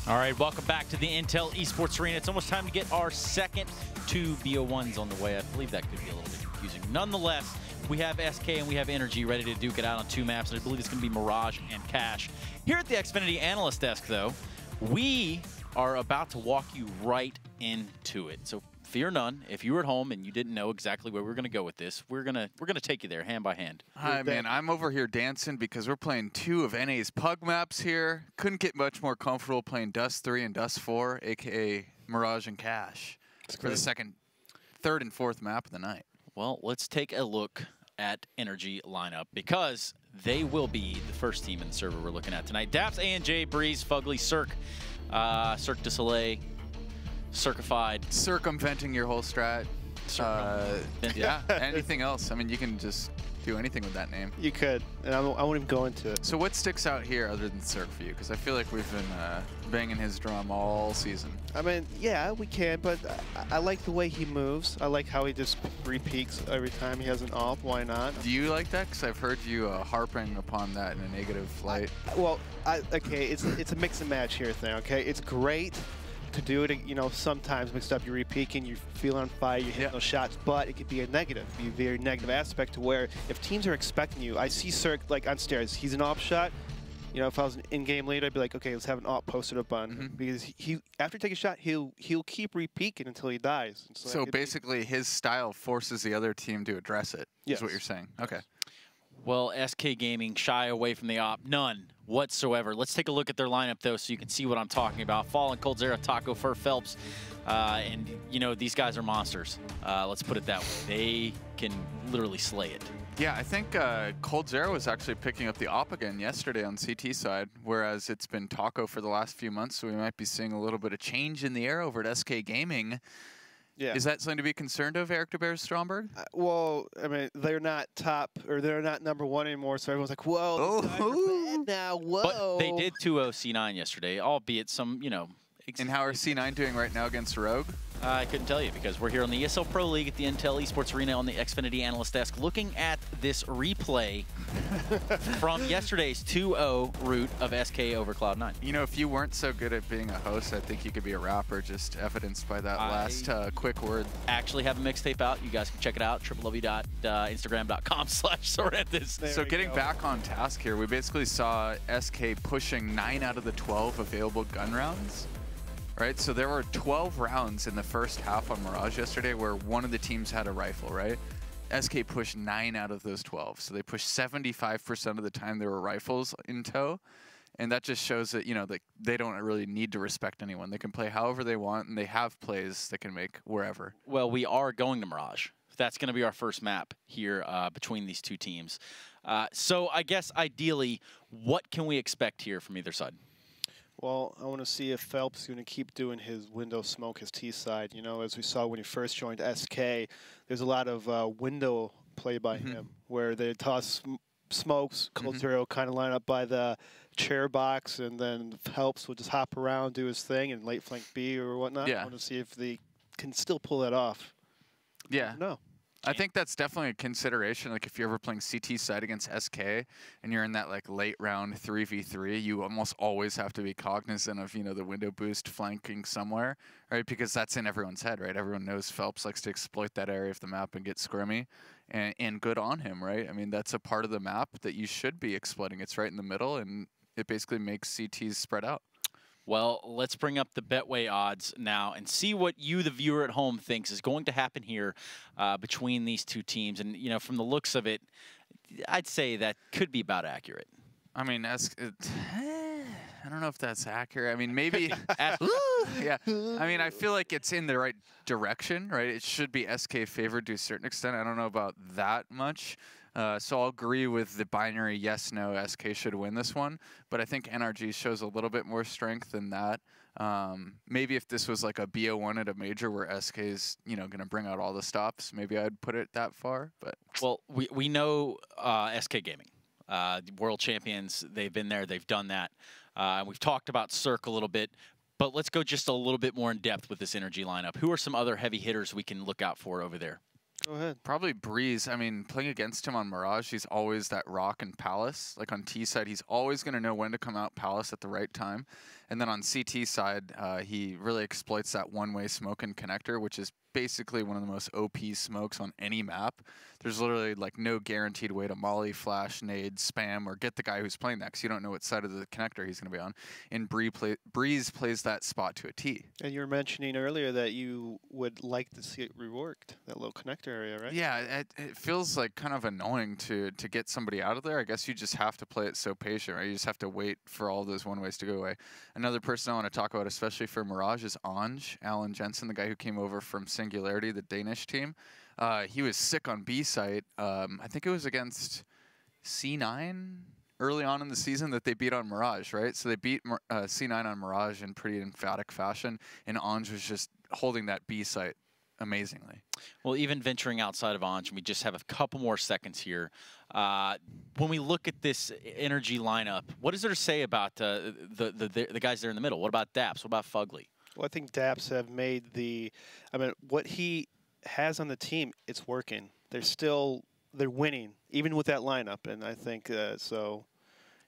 All right, welcome back to the Intel Esports Arena. It's almost time to get our second two BO1s on the way. I believe that could be a little bit confusing. Nonetheless, we have SK and we have NRG ready to duke it out on two maps, and I believe it's going to be Mirage and Cash. Here at the Xfinity Analyst Desk, though, we are about to walk you right into it. So fear none. If you were at home and you didn't know exactly where we're going to go with this, we're gonna take you there hand by hand. Hi, man. I'm over here dancing because we're playing two of NA's pug maps here. Couldn't get much more comfortable playing Dust 3 and Dust 4, a.k.a. Mirage and Cash, for the second, third, and fourth map of the night. Well, let's take a look at NRG lineup because they will be the first team in the server we're looking at tonight. Daps, ANJ, Breeze, Fugly, Cirque, Cirque du Soleil, Circified. Circumventing your whole strat. Yeah, anything else. I mean, you can just do anything with that name. You could, and I won't even go into it. So what sticks out here other than Cirque for you? Because I feel like we've been banging his drum all season. I mean, yeah, we can, but I like the way he moves. I like how he just re-peaks every time he has an AWP. Why not? Do you like that? Because I've heard you harping upon that in a negative light. Okay, it's a mix and match here thing, okay? It's great to do it, you know, sometimes mixed up, you're re-peaking, you feel on fire, you hit those shots, but it could be a negative, be a very negative aspect to where if teams are expecting you, I see Cirque like on stairs, he's an AWP shot, you know, if I was an in-game leader, I'd be like, okay, let's have an AWP posted up on him, because he after he takes a shot, he'll keep re-peaking until he dies. So basically his style forces the other team to address it, is what you're saying. Okay. Well, SK Gaming shy away from the AWP, none whatsoever. Let's take a look at their lineup, though, so you can see what I'm talking about. Fallen, Coldzera, Taco, Fur, Phelps, and, you know, these guys are monsters. Let's put it that way. They can literally slay it. Yeah, I think Coldzera was actually picking up the AWP again yesterday on CT side, whereas it's been Taco for the last few months, so we might be seeing a little bit of change in the air over at SK Gaming. Yeah. Is that something to be concerned of, Eric de Beers Stromberg? Well, I mean, they're not top, or they're not #1 anymore, so everyone's like, whoa, these guys are bad now, whoa. But they did 2-0 C9 yesterday, albeit some, you know. And how are C9 doing right now against Rogue? I couldn't tell you because we're here on the ESL Pro League at the Intel Esports Arena on the Xfinity Analyst Desk looking at this replay from yesterday's 2-0 route of SK over Cloud9. You know, if you weren't so good at being a host, I think you could be a rapper, just evidenced by that last quick word. Actually have a mixtape out. You guys can check it out, www.instagram.com/Sorrentis. So getting back on task here, we basically saw SK pushing 9 out of the 12 available gun rounds. Right, so there were 12 rounds in the first half on Mirage yesterday where one of the teams had a rifle, right? SK pushed 9 out of those 12. So they pushed 75% of the time there were rifles in tow. And that just shows that, you know, they don't really need to respect anyone. They can play however they want, and they have plays they can make wherever. Well, we are going to Mirage. That's going to be our first map here between these two teams. So I guess ideally, what can we expect here from either side? Well, I want to see if Phelps is going to keep doing his window smoke, his T side. You know, as we saw when he first joined SK, there's a lot of window play by him where they toss smokes, Coldzera kind of line up by the chair box, and then Phelps will just hop around, do his thing, and late flank B or whatnot. Yeah. I want to see if they can still pull that off. Yeah. No. I think that's definitely a consideration. Like if you're ever playing CT side against SK and you're in that like late round 3v3, you almost always have to be cognizant of, you know, the window boost flanking somewhere, right? Because that's in everyone's head, right? Everyone knows Phelps likes to exploit that area of the map and get scrimmy, and good on him, right? I mean, that's a part of the map that you should be exploiting. It's right in the middle, and it basically makes CTs spread out. Well, let's bring up the Betway odds now and see what you, the viewer at home, thinks is going to happen here between these two teams. And, you know, from the looks of it, I'd say that could be about accurate. I mean, I don't know if that's accurate. I mean, maybe. Yeah. I mean, I feel like it's in the right direction, right? It should be SK favored to a certain extent. I don't know about that much. So I'll agree with the binary yes, no, SK should win this one. But I think NRG shows a little bit more strength than that. Maybe if this was like a BO1 at a major where SK is, you know, going to bring out all the stops, maybe I'd put it that far. But well, we know SK Gaming. World champions, they've been there, they've done that. We've talked about Cirque a little bit, but let's go just a little bit more in depth with this NRG lineup. Who are some other heavy hitters we can look out for over there? Go ahead. Probably Breeze. I mean, playing against him on Mirage, he's always that rock and Palace. Like on T side, he's always going to know when to come out Palace at the right time. And then on CT side, he really exploits that one-way smoke and connector, which is basically one of the most OP smokes on any map. There's literally like no guaranteed way to molly, flash, nade, spam, or get the guy who's playing that because you don't know what side of the connector he's going to be on. And Breeze plays that spot to a T. And you were mentioning earlier that you would like to see it reworked, that little connector area, right? Yeah, it feels like kind of annoying to get somebody out of there. I guess you just have to play it so patient, right? You just have to wait for all those one-ways to go away. Another person I want to talk about, especially for Mirage, is Ange, Alan Jensen, the guy who came over from Singularity, the Danish team. He was sick on B site. I think it was against C9 early on in the season that they beat on Mirage, right? So they beat C9 on Mirage in pretty emphatic fashion, and Ange was just holding that B site amazingly. Well, even venturing outside of Ange, we just have a couple more seconds here. When we look at this NRG lineup, what is there to say about the guys there in the middle? What about Daps? What about Fugly? Well, I think Daps have made the, I mean, what he has on the team, it's working. They're winning, even with that lineup, and I think so.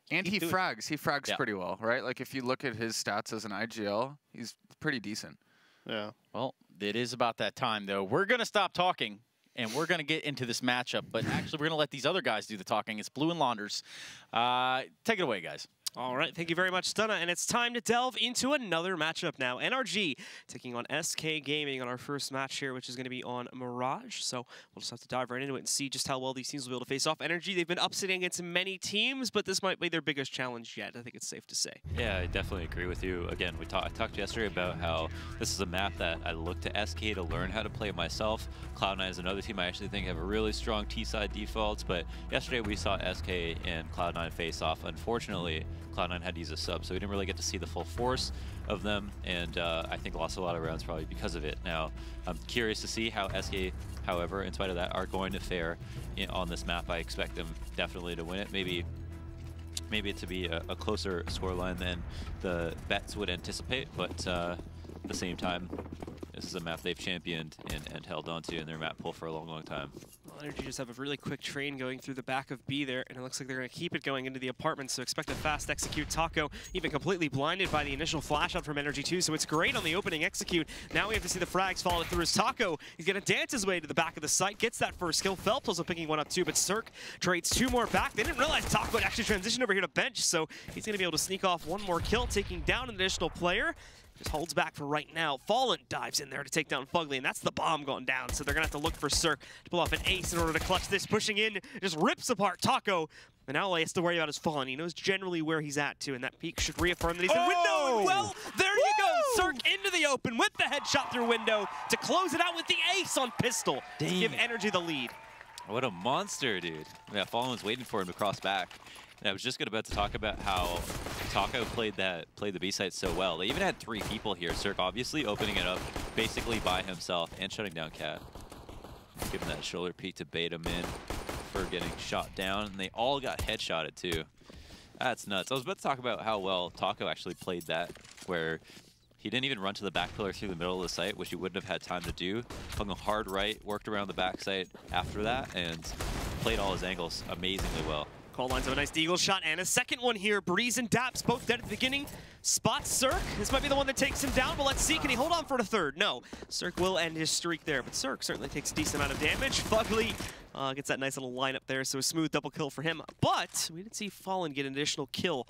And he frags. He frags pretty well, right? Like if you look at his stats as an IGL, he's pretty decent. Yeah. Well, it is about that time, though. We're going to stop talking, and we're going to get into this matchup. But actually, we're going to let these other guys do the talking. It's Blue and Launders. Take it away, guys. All right, thank you very much, Stunna, and it's time to delve into another matchup now. NRG taking on SK Gaming on our first match here, which is going to be on Mirage. So we'll just have to dive right into it and see just how well these teams will be able to face off. NRG, they've been upsetting against many teams, but this might be their biggest challenge yet. I think it's safe to say. Yeah, I definitely agree with you. Again, I talked yesterday about how this is a map that I look to SK to learn how to play myself. Cloud9 is another team I actually think have a really strong T-side defaults, but yesterday we saw SK and Cloud9 face off. Unfortunately, Cloud9 had to use a sub, so we didn't really get to see the full force of them, and I think lost a lot of rounds probably because of it. Now, I'm curious to see how SK, however, in spite of that, are going to fare on this map. I expect them definitely to win it. Maybe it to be a closer scoreline than the bets would anticipate, but at the same time, this is a map they've championed and held on to in their map pool for a long, long time. Well, NRG just have a really quick train going through the back of B there, and it looks like they're going to keep it going into the apartment, so expect a fast execute. Taco even completely blinded by the initial flash out from NRG 2, so it's great on the opening execute. Now we have to see the frags follow through as Taco. He's going to dance his way to the back of the site, gets that first kill. Phelps also picking one up too, but Cirque trades two more back. They didn't realize Taco would actually transition over here to bench, so he's going to be able to sneak off one more kill, taking down an additional player. Just holds back for right now. Fallen dives in there to take down Fugly, and that's the bomb going down. So they're going to have to look for Cirque to pull off an ace in order to clutch this. Pushing in, just rips apart Taco. And now all he has to worry about is Fallen. He knows generally where he's at, too, and that peek should reaffirm that he's in window. And well, there you go. Cirque into the open with the headshot through window to close it out with the ace on pistol to give NRG the lead. What a monster, dude. Yeah, Fallen was waiting for him to cross back. And I was just about to talk about how Taco played the B site so well. They even had 3 people here. Cirque obviously opening it up basically by himself and shutting down Cat. Giving that shoulder peek to bait him in for getting shot down. And they all got headshotted too. That's nuts. I was about to talk about how well Taco actually played that, where he didn't even run to the back pillar through the middle of the site, which he wouldn't have had time to do. Hung a hard right, worked around the back site after that, and played all his angles amazingly well. Call lines of a nice deagle shot and a second one here. Breeze and Daps both dead at the beginning. Spots Cirque. This might be the one that takes him down, but let's see. Can he hold on for the third? No. Cirque will end his streak there, but Cirque certainly takes a decent amount of damage. Fugly gets that nice little lineup there, so a smooth double kill for him. But we did see Fallen get an additional kill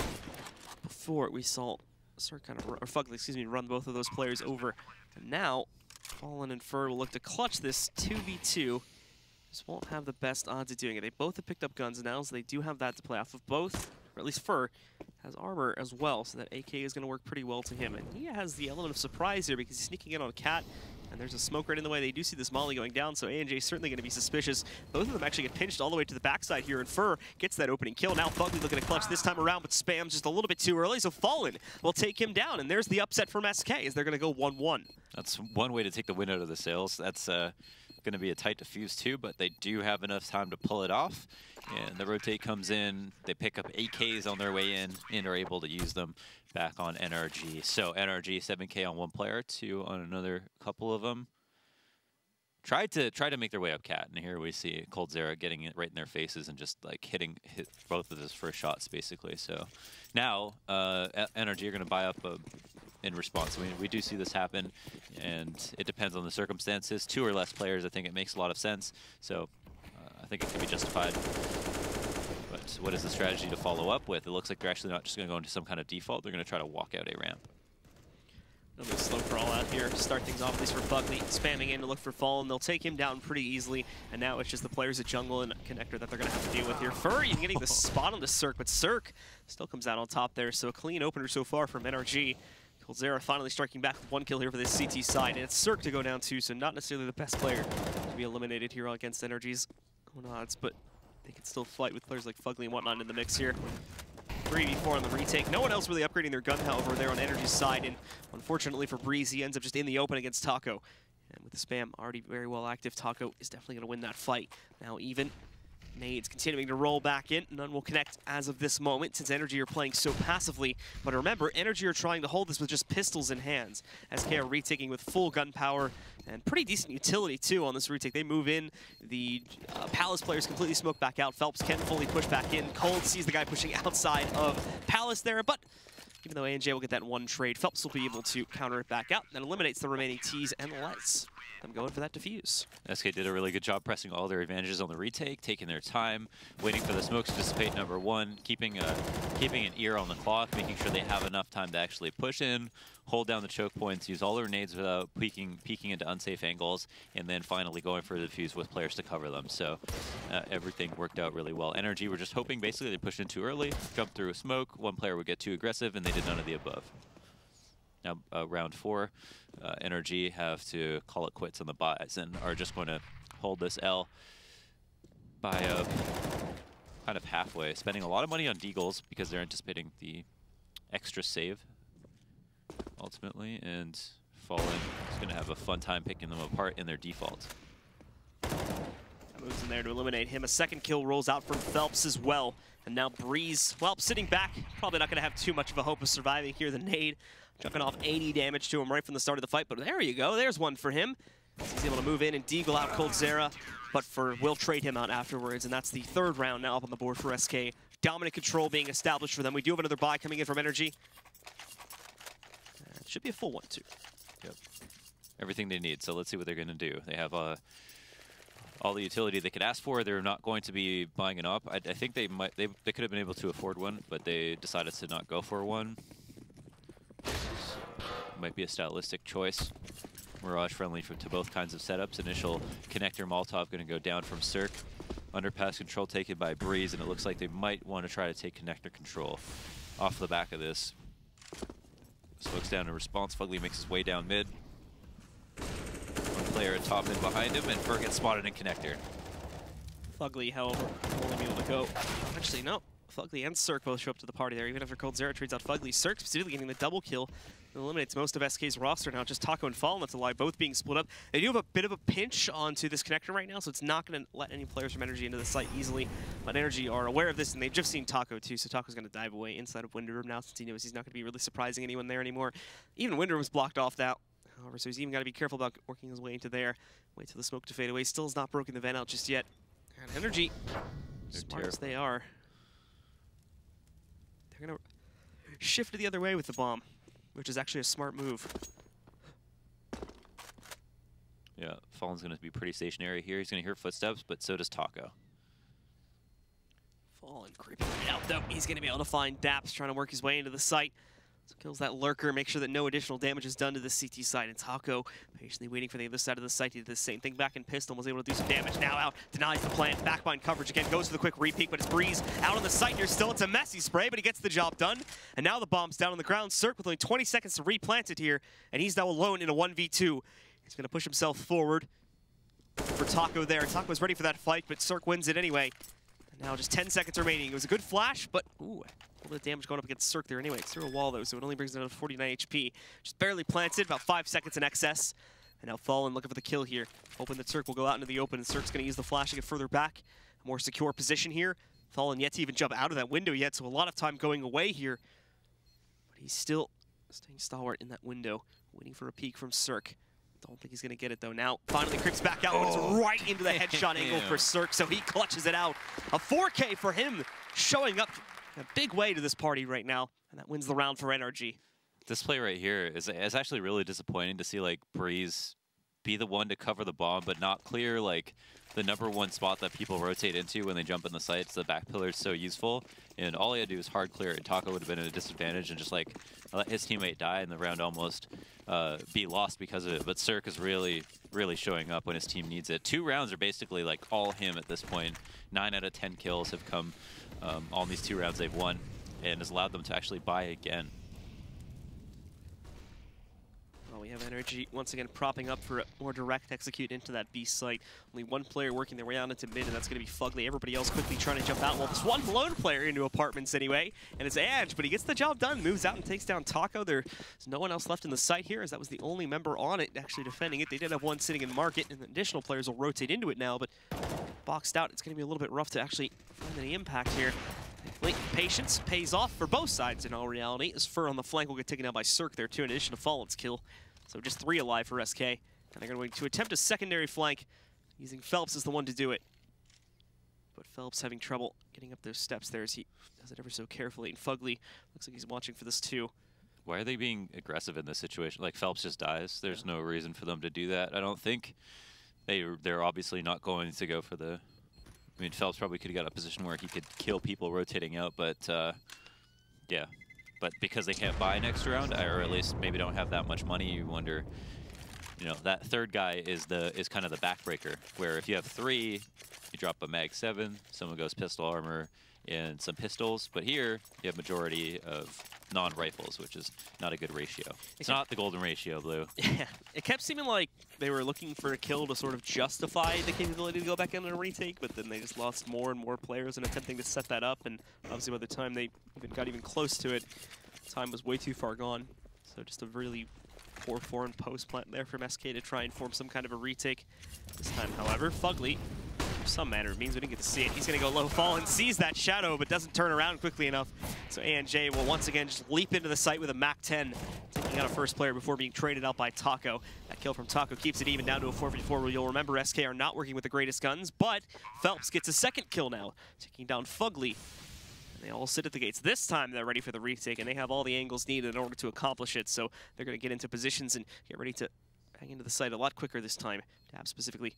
before we saw Cirque kind of, or Fugly, excuse me, run both of those players over. And now Fallen and Fur will look to clutch this 2v2. Just won't have the best odds of doing it. They both have picked up guns now, so they do have that to play off of. Both, or at least Fur, has armor as well, so that AK is going to work pretty well to him. And he has the element of surprise here because he's sneaking in on Cat, and there's a smoke right in the way. They do see this molly going down, so A&J is certainly going to be suspicious. Both of them actually get pinched all the way to the backside here, and Fur gets that opening kill. Now Fugly looking to clutch this time around, but spams just a little bit too early, so Fallen will take him down. And there's the upset from SK as they're going to go 1-1. That's one way to take the win out of the sails. That's going to be a tight defuse too, but they do have enough time to pull it off. And the rotate comes in. They pick up AKs on their way in and are able to use them back on NRG. So NRG 7K on one player, 2 on another couple of them. tried to make their way up cat, and here we see coldzera getting it right in their faces and just like hit both of his first shots basically. So now NRG are going to buy up in response. We do see this happen, and it depends on the circumstances. 2 or less players, I think it makes a lot of sense. So I think it can be justified. But what is the strategy to follow up with? It looks like they're actually not just going to go into some kind of default. They're going to try to walk out A ramp. Another slow crawl out here to start things off, at least for Fugly, spamming in to look for Fallen. They'll take him down pretty easily, and now it's just the players at jungle and connector that they're going to have to deal with here. Furry even getting the spot on the Cirque, but Cirque still comes out on top there, so a clean opener so far from NRG. coldzera finally striking back with 1 kill here for this CT side, and it's Cirque to go down 2, so not necessarily the best player to be eliminated here against NRG's own odds, but they can still fight with players like Fugly and whatnot in the mix here. 3v4 on the retake. No one else really upgrading their gun, however, there on NRG's side, and unfortunately for Breeze, he ends up just in the open against Taco. And with the spam already very well active, Taco is definitely going to win that fight. Now even, nades continuing to roll back in. None will connect as of this moment since NRG are playing so passively. But remember, NRG are trying to hold this with just pistols in hands. SK are retaking with full gun power and pretty decent utility too on this retake. They move in. The Palace players completely smoke back out. Phelps can fully push back in. Cold sees the guy pushing outside of Palace there, but even though A&J will get that 1 trade, Phelps will be able to counter it back out and eliminates the remaining Ts and lets them go in for that defuse. SK did a really good job pressing all their advantages on the retake, taking their time, waiting for the smokes to dissipate, number 1, keeping an ear on the clock, making sure they have enough time to actually push in, hold down the choke points, use all their nades without peeking into unsafe angles, and then finally going for the defuse with players to cover them. So everything worked out really well. NRG were just hoping basically they pushed in too early, jumped through a smoke, 1 player would get too aggressive, and they did none of the above. Now round 4, NRG have to call it quits on the buys and are just going to hold this L by kind of halfway, spending a lot of money on deagles because they're anticipating the extra save ultimately, and Fallen is going to have a fun time picking them apart in their default. Moves in there to eliminate him. A 2nd kill rolls out from Phelps as well. And now Breeze, well, sitting back, probably not going to have too much of a hope of surviving here. The nade chucking off 80 damage to him right from the start of the fight, but there you go. There's 1 for him. He's able to move in and deagle out coldzera, but will trade him out afterwards, and that's the 3rd round now up on the board for SK. Dominant control being established for them. We do have another buy coming in from NRG. It should be a full one, too. Yep. Everything they need, so let's see what they're going to do. They have all the utility they could ask for. They're not going to be buying it up. I think they could have been able to afford one, but they decided to not go for one. So it might be a stylistic choice. Mirage friendly to both kinds of setups. Initial connector Molotov going to go down from Cirque. Underpass control taken by Breeze, and it looks like they might want to try to take connector control off the back of this. Smokes down in response. Fugly makes his way down mid. 1 player at top mid behind him, and Fur gets spotted in connector. Fugly, however, will only be able to go. Actually, no. Fugly and Cirque both show up to the party there, even after coldzera trades out Fugly. Cirque specifically getting the double kill. It eliminates most of SK's roster now. Just Taco and Fallen that's alive, both being split up. They do have a bit of a pinch onto this connector right now, so it's not going to let any players from NRG into the site easily. But NRG are aware of this, and they've just seen Taco too, so Taco's going to dive away inside of Winter Room now, since he knows he's not going to be really surprising anyone there anymore. Even Winter Room's blocked off now. However, so he's even got to be careful about working his way into there. Wait till the smoke to fade away. Still has not broken the vent out just yet. And NRG, smart as they are, they're going to shift to the other way with the bomb, which is actually a smart move. Yeah, Fallen's going to be pretty stationary here. He's going to hear footsteps, but so does Taco. Fallen creeping right out, though. He's going to be able to find Daps trying to work his way into the site. So kills that lurker, make sure that no additional damage is done to the CT side. And Taco patiently waiting for the other side of the site. He did the same thing back in Pistol, was able to do some damage. Now out, denies the plant, backbind coverage again, goes for the quick re-peek, but it's Breeze out on the site here still. It's a messy spray, but he gets the job done. And now the bomb's down on the ground. Cirque with only 20 seconds to replant it here, and he's now alone in a 1v2. He's going to push himself forward for Taco there. Taco's ready for that fight, but Cirque wins it anyway. And now just 10 seconds remaining. It was a good flash, but ooh, a little bit of damage going up against Cirque there anyway. It's through a wall though, so it only brings it down to 49 HP. Just barely planted, about 5 seconds in excess. And now Fallen looking for the kill here. Hoping that Cirque will go out into the open, and Cirque's going to use the flash to get further back. A more secure position here. Fallen yet to even jump out of that window yet, so a lot of time going away here. But he's still staying stalwart in that window, waiting for a peek from Cirque. Don't think he's going to get it, though. Now, finally, Crick's back out, but it's right into the headshot angle for Cirque, so he clutches it out. A 4K for him, showing up in a big way to this party right now, and that wins the round for NRG. This play right here is actually really disappointing to see, like, Breeze be the one to cover the bomb, but not clear, like, the #1 spot that people rotate into when they jump in the sights. The back pillar is so useful, and all he had to do is hard clear it. Taco would have been at a disadvantage and just, like, let his teammate die and the round almost be lost because of it. But Cirque is really, really showing up when his team needs it. 2 rounds are basically, like, all him at this point. 9 out of 10 kills have come on these 2 rounds they've won, and has allowed them to actually buy again. We have NRG once again propping up for a more direct execute into that B site. Only 1 player working their way out into mid, and that's going to be Fugly. Everybody else quickly trying to jump out. Well, there's 1 lone player into apartments anyway, and it's Edge, but he gets the job done, moves out and takes down Taco. There's no one else left in the site here, as that was the only member on it actually defending it. They did have 1 sitting in market, and additional players will rotate into it now, but boxed out, it's going to be a little bit rough to actually find any impact here. Patience pays off for both sides in all reality, as Fur on the flank will get taken out by Cirque there too, in addition to Fallen's kill. So just 3 alive for SK, and they're going to attempt a secondary flank, using Phelps as the one to do it. But Phelps having trouble getting up those steps there as he does it ever so carefully, and Fugly looks like he's watching for this too. Why are they being aggressive in this situation? Like, Phelps just dies. There's no reason for them to do that. I don't think they're obviously not going to go for the... I mean, Phelps probably could have got a position where he could kill people rotating out, but yeah. But because they can't buy next round, or at least maybe don't have that much money, you wonder, you know, that 3rd guy is kind of the backbreaker, where if you have 3, you drop a mag 7, someone goes pistol armor and some pistols, but here you have majority of non-rifles, which is not a good ratio. It's not the golden ratio, Blue. Yeah, it kept seeming like they were looking for a kill to sort of justify the capability to go back into a retake, but then they just lost more and more players in attempting to set that up, and obviously by the time they got even close to it, time was way too far gone. So just a really poor foreign post plant there from SK to try and form some kind of a retake. This time, however, Fugly, for some manner of means, we didn't get to see it. He's going to go low fall and sees that shadow, but doesn't turn around quickly enough. So ANJ will once again just leap into the site with a MAC-10, taking out a first player before being traded out by Taco. That kill from Taco keeps it even down to a 4v4, where you'll remember SK are not working with the greatest guns, but Phelps gets a 2nd kill now, taking down Fugly. And they all sit at the gates. This time they're ready for the retake, and they have all the angles needed in order to accomplish it, so they're going to get into positions and get ready to hang into the site a lot quicker this time. Dab specifically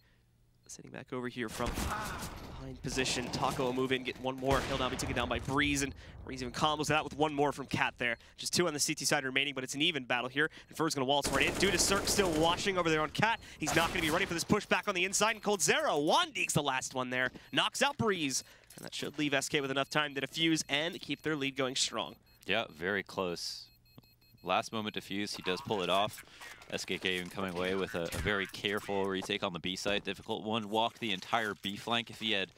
sitting back over here from behind position. Taco will move in, get 1 more. He'll now be taken down by Breeze, and Breeze even combos that with 1 more from Cat there. Just 2 on the CT side remaining, but it's an even battle here. And Fur's going to waltz right in. Due to Cirque still washing over there on Cat, he's not going to be ready for this push back on the inside. And Cold Zero, Wandeek's the last one there. Knocks out Breeze. And that should leave SK with enough time to defuse and keep their lead going strong. Yeah, very close. Last moment defuse, he does pull it off. SKK even coming away with a very careful retake on the B side. Difficult one. Walked the entire B flank. If he had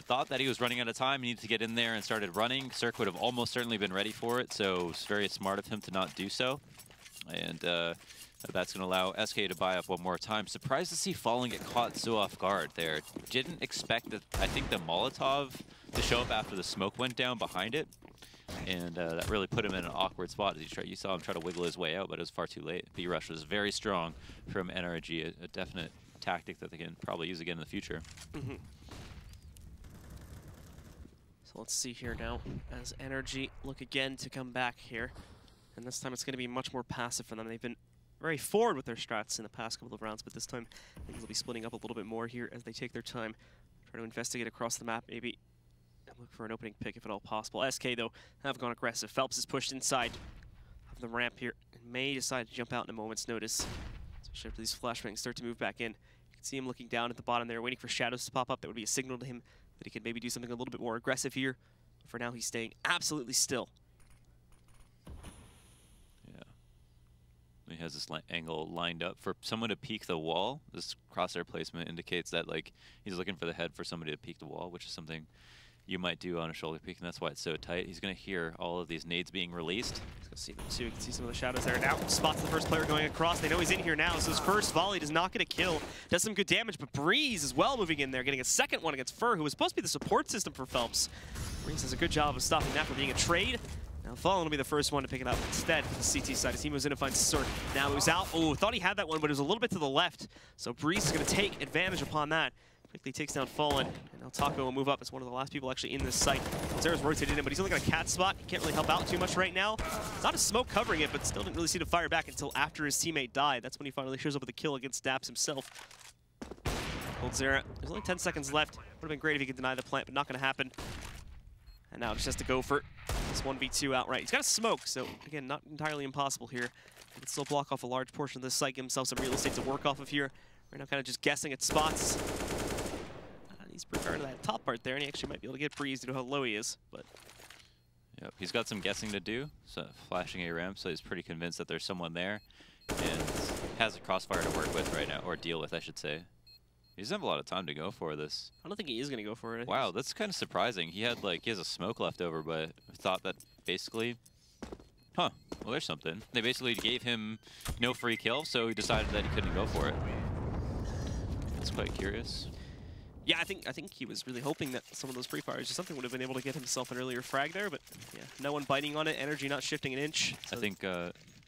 thought that he was running out of time, he needed to get in there and started running, Cirque would have almost certainly been ready for it, so it's very smart of him to not do so. And that's going to allow SK to buy up 1 more time. Surprised to see Fallen get caught so off guard there. Didn't expect that, I think, the Molotov to show up after the smoke went down behind it. And that really put him in an awkward spot. You saw him try to wiggle his way out, but it was far too late. B-Rush was very strong from NRG, a definite tactic that they can probably use again in the future. Mm-hmm. So let's see here now, as NRG look again to come back here. And this time it's going to be much more passive for them. They've been very forward with their strats in the past couple of rounds, but this time things will be splitting up a little bit more here as they take their time. Try to investigate across the map, maybe look for an opening pick if at all possible. SK, though, have gone aggressive. Phelps is pushed inside of the ramp here and may decide to jump out in a moment's notice. Especially after these flashbangs start to move back in. You can see him looking down at the bottom there, waiting for shadows to pop up. That would be a signal to him that he could maybe do something a little bit more aggressive here. But for now, he's staying absolutely still. Yeah. He has this angle lined up for someone to peek the wall. This crosshair placement indicates that, like, he's looking for the head for somebody to peek the wall, which is something you might do on a shoulder peek, and that's why it's so tight. He's going to hear all of these nades being released. Let's go see them too. You can see some of the shadows there. Now spots the first player going across. They know he's in here now, so his first volley does not get a kill. Does some good damage, but Breeze as well moving in there, getting a second one against Fur, who was supposed to be the support system for Phelps. Breeze does a good job of stopping that from being a trade. Now Fallen will be the first one to pick it up instead for the CT side as he moves in to find Cirque. Now moves out. Oh, thought he had that one, but it was a little bit to the left. So Breeze is going to take advantage upon that. Quickly takes down Fallen. And now Taco will move up as one of the last people actually in this site. Zera's rotated in, but he's only got a cat spot. He can't really help out too much right now. It's not a smoke covering it, but still didn't really see the fire back until after his teammate died. That's when he finally shows up with a kill against Daps himself. Zera, there's only 10 seconds left. Would have been great if he could deny the plant, but not going to happen. And now just has to go for this 1v2 outright. He's got a smoke, so again, not entirely impossible here. He can still block off a large portion of this site, give himself some real estate to work off of here. Right now kind of just guessing at spots. He's preparing to that top part there, and he actually might be able to get Breeze due to how low he is. But yep, he's got some guessing to do, so flashing a ramp, so he's pretty convinced that there's someone there, and has a crossfire to work with right now, or deal with, I should say. He doesn't have a lot of time to go for this. I don't think he is going to go for it. Wow, that's kind of surprising. He has a smoke left over, but thought that basically, well, there's something. They basically gave him no free kill, so he decided that he couldn't go for it. That's quite curious. Yeah, I think he was really hoping that some of those pre-fires or something would have been able to get himself an earlier frag there, but yeah, no one biting on it. NRG not shifting an inch. So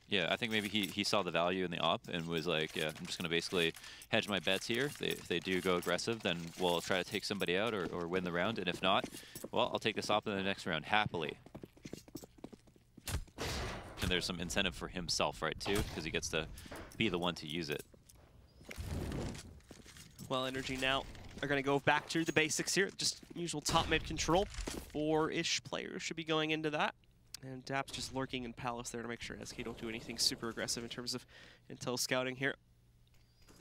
Yeah, I think maybe he saw the value in the op and was like, yeah, I'm just going to basically hedge my bets here. If they do go aggressive, then we'll try to take somebody out or win the round. And if not, well, I'll take this op in the next round happily. And there's some incentive for himself, right, too, because he gets to be the one to use it. Well, NRG now are going to go back to the basics here. Just usual top mid control. 4-ish players should be going into that. And Daps just lurking in Palace there to make sure SK don't do anything super aggressive in terms of intel scouting here.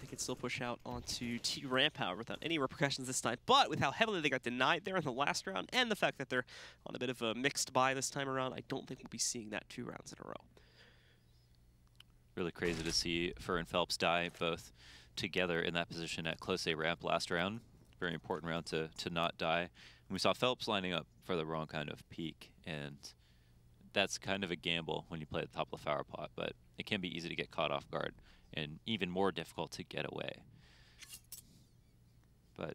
They can still push out onto T-Ramp, however, without any repercussions this time. But with how heavily they got denied there in the last round, and the fact that they're on a bit of a mixed buy this time around, I don't think we'll be seeing that 2 rounds in a row. Really crazy to see Fur and Phelps die both together in that position at close A ramp last round. Very important round to not die. And we saw Phelps lining up for the wrong kind of peak, and that's kind of a gamble when you play at the top of the flower pot, but it can be easy to get caught off guard and even more difficult to get away. But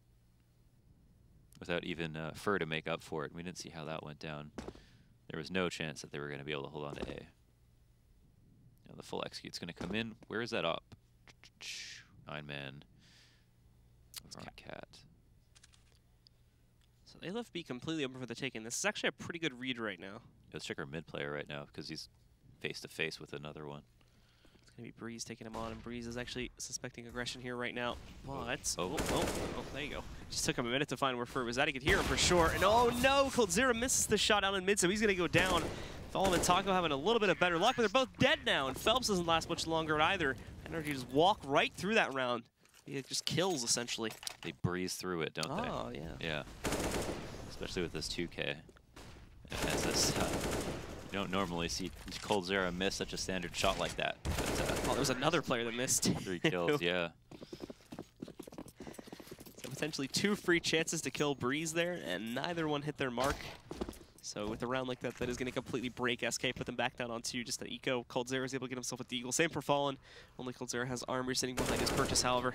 without even Fur to make up for it, we didn't see how that went down. There was no chance that they were going to be able to hold on to A. Now the full execute's going to come in. Where is that up? 9-man. Wrong cat. So they left B completely open for the taking. This is actually a pretty good read right now. Let's check our mid player right now because he's face-to-face with another one. It's going to be Breeze taking him on, and Breeze is actually suspecting aggression here right now. But, oh, there you go. Just took him a minute to find where Fur was at. He could hear him for sure. And oh no, coldzera misses the shot out in mid, so he's going to go down. Fallen and Taco having a little bit of better luck, but they're both dead now, and Phelps doesn't last much longer either. NRG just walk right through that round. He just kills, essentially. They breeze through it, don't they? Oh, yeah. Yeah. Especially with this 2K. As this, you don't normally see coldzera miss such a standard shot like that. But, oh, there was another player that missed. 3 kills, yeah. So potentially 2 free chances to kill Breeze there, and neither one hit their mark. So with a round like that, that is going to completely break SK, put them back down onto just an eco. coldzera is able to get himself with the Eagle. Same for Fallen. Only coldzera has armor sitting behind his purchase, however.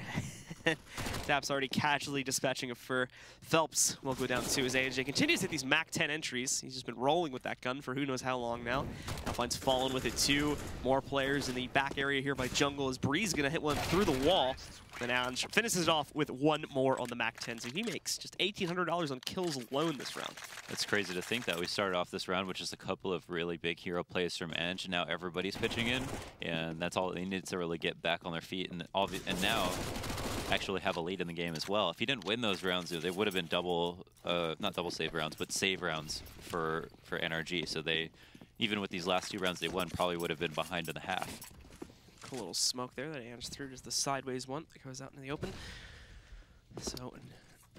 Daps already casually dispatching a Fur. Phelps will go down to his AJ. Continues to hit these MAC 10 entries. He's just been rolling with that gun for who knows how long now. Now finds Fallen with it too. More players in the back area here by Jungle as Breeze going to hit one through the wall. And Ange finishes it off with 1 more on the MAC 10. So he makes just $1,800 on kills alone this round. It's crazy to think that we started off this round with just a couple of really big hero plays from Ange, and now everybody's pitching in, and that's all they need to really get back on their feet, and now actually have a lead in the game as well. If he didn't win those rounds, they would have been not double save rounds, but save rounds for NRG. So they, even with these last 2 rounds they won, probably would have been behind in the half. Cool little smoke there that Ange threw, just the sideways one that goes out into the open. So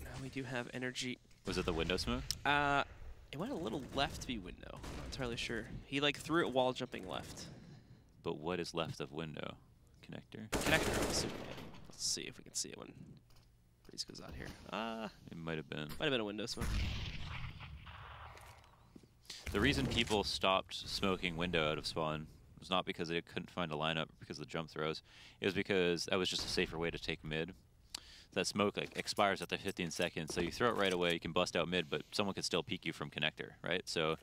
now we do have NRG. Was it the window smoke? It went a little left V window. I'm not entirely sure. He like threw it while jumping left. But what is left of window? Connector? Connector, I'm assuming. Let's see if we can see it when Breeze goes out here. It might have been. Might have been a window smoke. The reason people stopped smoking window out of spawn was not because they couldn't find a lineup because of the jump throws. It was because that was just a safer way to take mid. That smoke expires after 15 seconds, so you throw it right away, you can bust out mid, but someone could still peek you from connector, right? So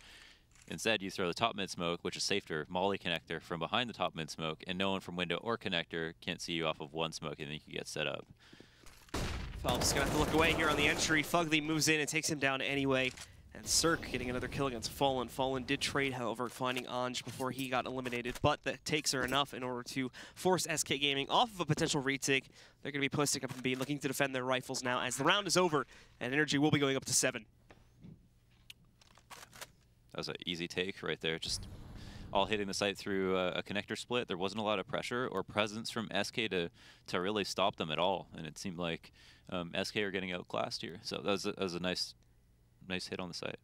Instead, you throw the top mid smoke, which is safer, molly connector from behind the top mid smoke, and no one from window or connector can't see you off of one smoke, and then you can get set up. Phelps gonna have to look away here on the entry. Fugly moves in and takes him down anyway. And Cirque getting another kill against Fallen. Fallen did trade, however, finding Anj before he got eliminated, but the takes are enough in order to force SK Gaming off of a potential retake. They're going to be posting up and B, looking to defend their rifles now as the round is over, and NRG will be going up to 7. That was an easy take right there, just all hitting the site through a connector split. There wasn't a lot of pressure or presence from SK to really stop them at all, and it seemed like SK are getting outclassed here. So that was a nice hit on the site.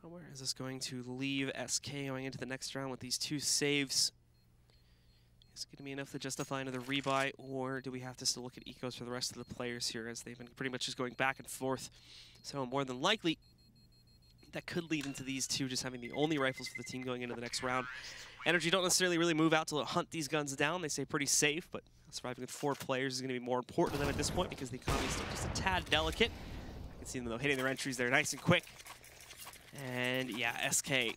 So where is this going to leave SK going into the next round with these 2 saves? Is it going to be enough to justify another rebuy, or do we have to still look at ecos for the rest of the players here, as they've been pretty much just going back and forth? So more than likely, that could lead into these 2 just having the only rifles for the team going into the next round. NRG don't necessarily really move out to hunt these guns down. They stay pretty safe, but surviving with 4 players is going to be more important to them at this point because the economy is still just a tad delicate. I can see them, though, hitting their entries there nice and quick. And, yeah, SK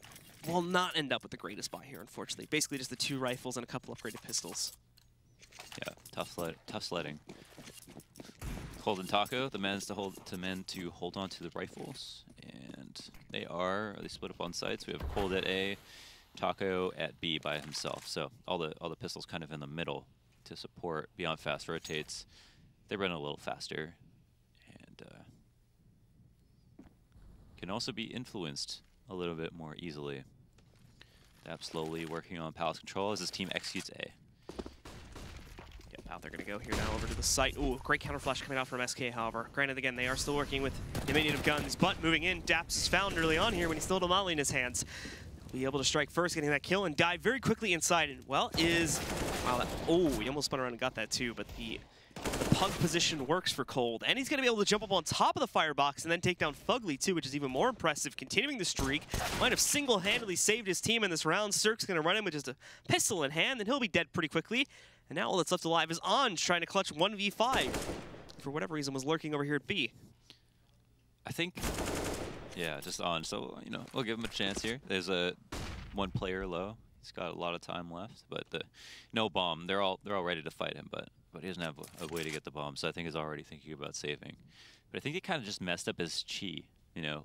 will not end up with the greatest buy here, unfortunately. Basically just the 2 rifles and a couple upgraded pistols. Yeah, tough sledding. Cold and Taco, the men to hold on to the rifles. And they split up on sites. We have Cold at A, Taco at B by himself. So all the pistols kind of in the middle to support beyond fast rotates. They run a little faster and can also be influenced a little bit more easily. Dap slowly working on Palace control as his team executes A. Yep, out they're going to go here now over to the site. Ooh, great counter flash coming out from SK, however. Granted, again, they are still working with diminutive guns, but moving in, Daps is found early on here when he still had a molly in his hands. Be able to strike first, getting that kill, and dive very quickly inside. And, well, wow, he almost spun around and got that too, but the pug position works for Cold. And he's going to be able to jump up on top of the firebox and then take down Fugly too, which is even more impressive. Continuing the streak, might have single-handedly saved his team in this round. Cirque's going to run in with just a pistol in hand, and he'll be dead pretty quickly. And now all that's left alive is Anj trying to clutch 1v5. For whatever reason, was lurking over here at B. I think... yeah, just on. So, you know, we'll give him a chance here. There's a 1 player low. He's got a lot of time left, but no bomb. They're all ready to fight him, but he doesn't have a way to get the bomb. So I think he's already thinking about saving. But I think they kind of just messed up his chi. You know,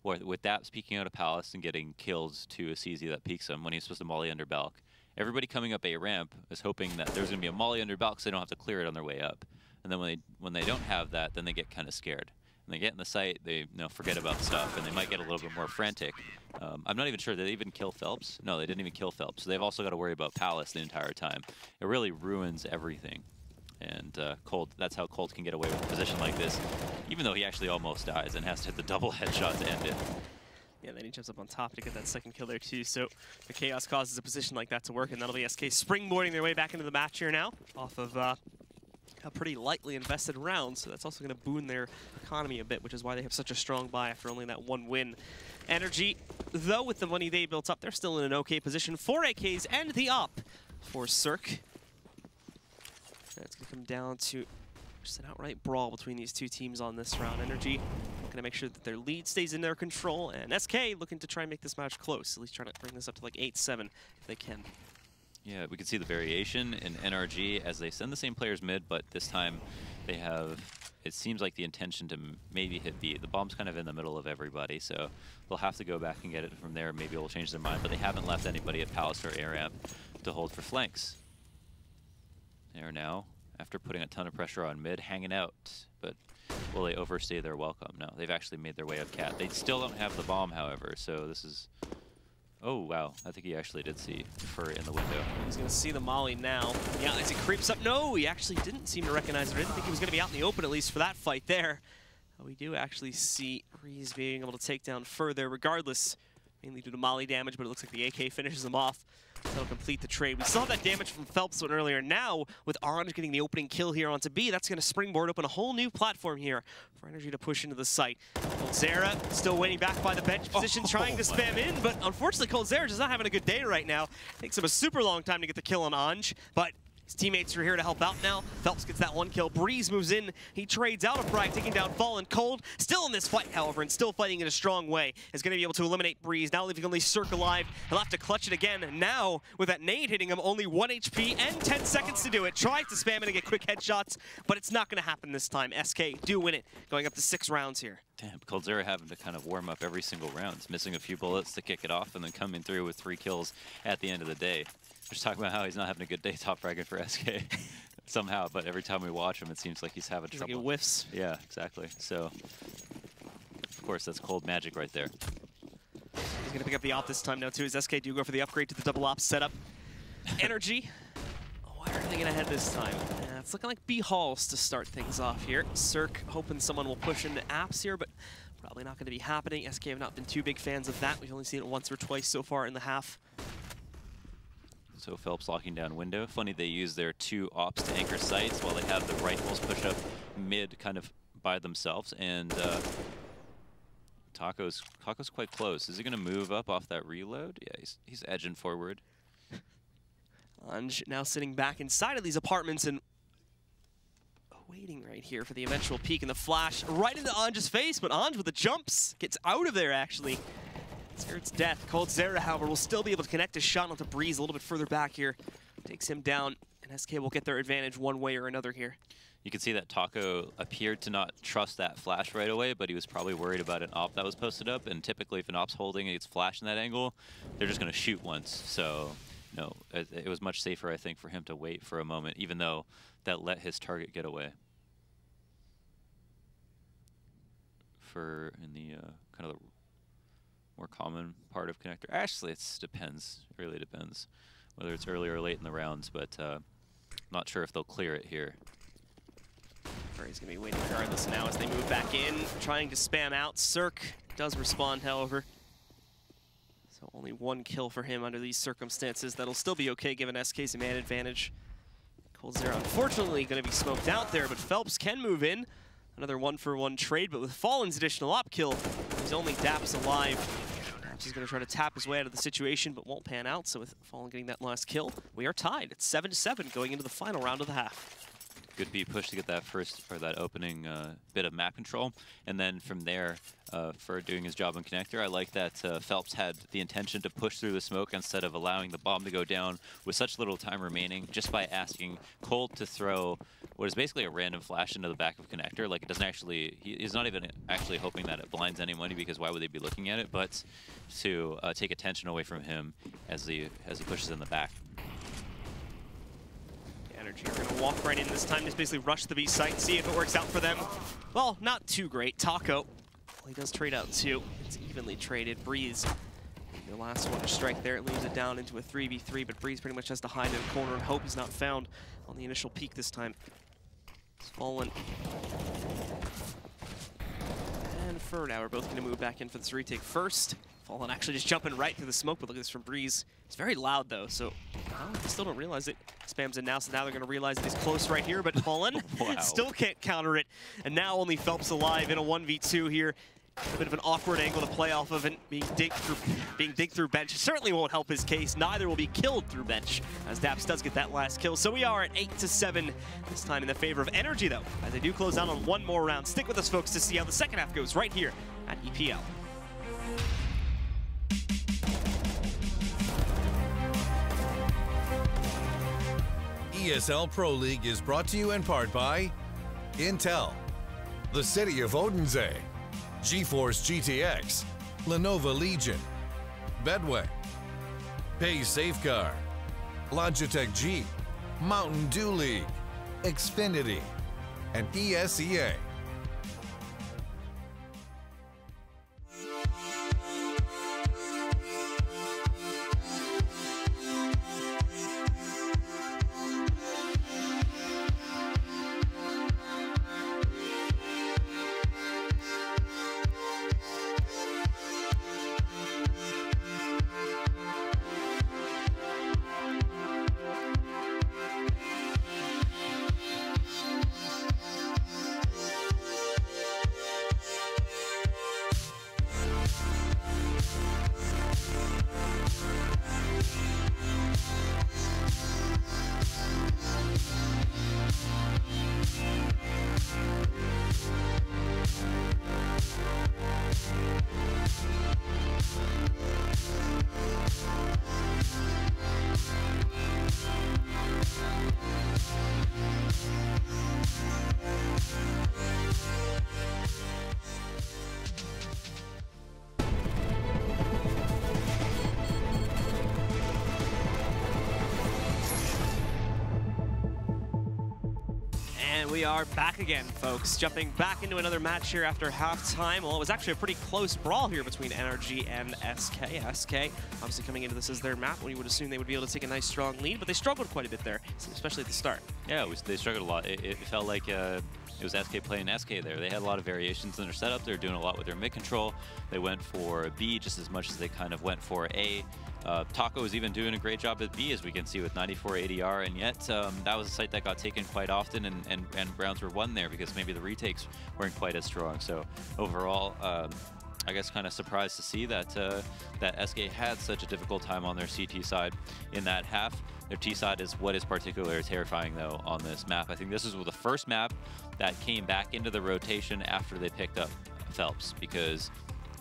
with Daps peeking out of Palace and getting killed to a CZ that peeks him when he's supposed to molly under Balk. Everybody coming up A ramp is hoping that there's going to be a molly under Balk so they don't have to clear it on their way up. And then when they don't have that, then they get kind of scared. And they get in the site, they forget about stuff, and they might get a little bit more frantic. I'm not even sure, did they even kill Phelps? No, they didn't even kill Phelps. So they've also got to worry about Palace the entire time. It really ruins everything. And Cold, that's how Cold can get away with a position like this, even though he actually almost dies and has to hit the double headshot to end it. Yeah, then he jumps up on top to get that second kill there too. So the Chaos causes a position like that to work, and that'll be SK springboarding their way back into the match here now, off of a pretty lightly invested round, so that's also going to boon their economy a bit, which is why they have such a strong buy after only that 1 win. NRG, though, with the money they built up, they're still in an okay position. 4 AKs and the up for Cirque. It's going to come down to just an outright brawl between these 2 teams on this round. NRG looking to make sure that their lead stays in their control, and SK looking to try and make this match close, at least trying to bring this up to like 8-7 if they can. Yeah, we can see the variation in NRG as they send the same players mid, but this time they have, it seems like the intention to maybe hit B. The bomb's kind of in the middle of everybody, so they'll have to go back and get it from there. Maybe it'll change their mind, but they haven't left anybody at Palace or A ramp to hold for flanks. They are now, after putting a ton of pressure on mid, hanging out, but will they overstay their welcome? No, they've actually made their way up cat. They still don't have the bomb, however, so this is... oh, wow. I think he actually did see Fur in the window. He's going to see the molly now. Yeah, as he creeps up. No, he actually didn't seem to recognize it. I didn't think he was going to be out in the open, at least for that fight there. We do actually see Reese being able to take down Fur there regardless, mainly due to molly damage, but it looks like the AK finishes him off. That'll complete the trade. We saw that damage from Phelps one earlier. Now, with Anj getting the opening kill here onto B, that's going to springboard open a whole new platform here for NRG to push into the site. Coldzera still waiting back by the bench position, trying to spam in, but unfortunately, Coldzera is not having a good day right now. Takes him a super long time to get the kill on Anj, but His teammates are here to help out now. Phelps gets that 1 kill. Breeze moves in. He trades out of Frag, taking down Fallen. Cold still in this fight, however, and still fighting in a strong way. Is going to be able to eliminate Breeze, now leaving only Cirque alive. He'll have to clutch it again. Now, with that nade hitting him, only 1 HP and 10 seconds to do it. Tries to spam it and get quick headshots, but it's not going to happen this time. SK do win it, going up to 6 rounds here. Damn, coldzera having to kind of warm up every single round. It's missing a few bullets to kick it off and then coming through with 3 kills at the end of the day. Just talking about how he's not having a good day top fragging for SK somehow, but every time we watch him, it seems like he's having trouble. Like he whiffs. Yeah, exactly. So, of course, that's cold magic right there. He's going to pick up the op this time now, too, as SK do go for the upgrade to the double op setup. NRG. Where are they going to head this time? Yeah, it's looking like B Halls to start things off here. Cirque hoping someone will push into apps here, but probably not going to be happening. SK have not been too big fans of that. We've only seen it once or twice so far in the half. So Phelps locking down window. Funny they use their 2 ops to anchor sites while they have the rifles push up mid kind of by themselves. And Taco's quite close. Is he going to move up off that reload? Yeah, he's edging forward. Anj now sitting back inside of these apartments and waiting right here for the eventual peek and the flash right into Anj's face, but Anj with the jumps gets out of there actually. It's death. coldzera, however, will still be able to connect a shot onto Breeze a little bit further back here. Takes him down, and SK will get their advantage one way or another here. You can see that Taco appeared to not trust that flash right away, but he was probably worried about an op that was posted up, and typically if an op's holding and it's flash in that angle, they're just going to shoot once. So, no, it was much safer, I think, for him to wait for a moment, even though that let his target get away. In the kind of the more common part of connector. Actually, it depends. It really depends whether it's early or late in the rounds, but I'm not sure if they'll clear it here. He's going to be waiting regardless now as they move back in, trying to spam out. Cirque does respond, however. So only 1 kill for him under these circumstances. That'll still be okay given SK's a man advantage. coldzera unfortunately going to be smoked out there, but Phelps can move in. Another 1-for-1 trade, but with Fallen's additional op kill, he's only Daps alive. Daps is going to try to tap his way out of the situation, but won't pan out. So with Fallen getting that last kill, we are tied. It's 7-7 going into the final round of the half. Good B push to get that first, or that opening bit of map control. And then from there, for doing his job in connector, I like that Phelps had the intention to push through the smoke instead of allowing the bomb to go down with such little time remaining, just by asking Cold to throw what is basically a random flash into the back of connector. Like, it doesn't actually, he's not even actually hoping that it blinds anyone, because why would they be looking at it, but to take attention away from him as he pushes in the back. NRG are going to walk right in this time, just basically rush the B site, see if it works out for them. Well, not too great. Taco, well, he does trade out 2. It's evenly traded. Breeze, the last one to strike there, it leaves it down into a 3v3, but Breeze pretty much has to hide in a corner and hope he's not found on the initial peak this time. It's Fallen and Fur now are both going to move back in for this retake first. Fallen actually just jumping right through the smoke, but look at this from Breeze. It's very loud though, so they still don't realize it. Spams in now, so now they're going to realize that he's close right here, but Fallen still can't counter it. And now only Phelps alive in a 1v2 here. A bit of an awkward angle to play off of, and being digged through bench certainly won't help his case. Neither will be killed through bench, as Daps does get that last kill. So we are at 8-7, this time in the favor of NRG though, as they do close out on 1 more round. Stick with us, folks, to see how the second half goes right here at EPL. ESL Pro League is brought to you in part by Intel, the City of Odense, GeForce GTX, Lenovo Legion, Bedway, Pay Safeguard, Logitech G, Mountain Dew League, Xfinity, and ESEA. we are back again, folks. Jumping back into another match here after halftime. Well, it was actually a pretty close brawl here between NRG and SK. SK obviously coming into this as their map when you would assume they would be able to take a nice strong lead, but they struggled quite a bit there, especially at the start. Yeah, they struggled a lot. It felt like it was SK playing SK there. They had a lot of variations in their setup. They were doing a lot with their mid control. They went for B just as much as they kind of went for A. Taco is even doing a great job at B, as we can see, with 94 ADR, and yet that was a site that got taken quite often, and rounds were won there because maybe the retakes weren't quite as strong. So overall, I guess kind of surprised to see that that SK had such a difficult time on their CT side in that half. Their T side is what is particularly terrifying, though, on this map. I think this is the first map that came back into the rotation after they picked up Phelps, because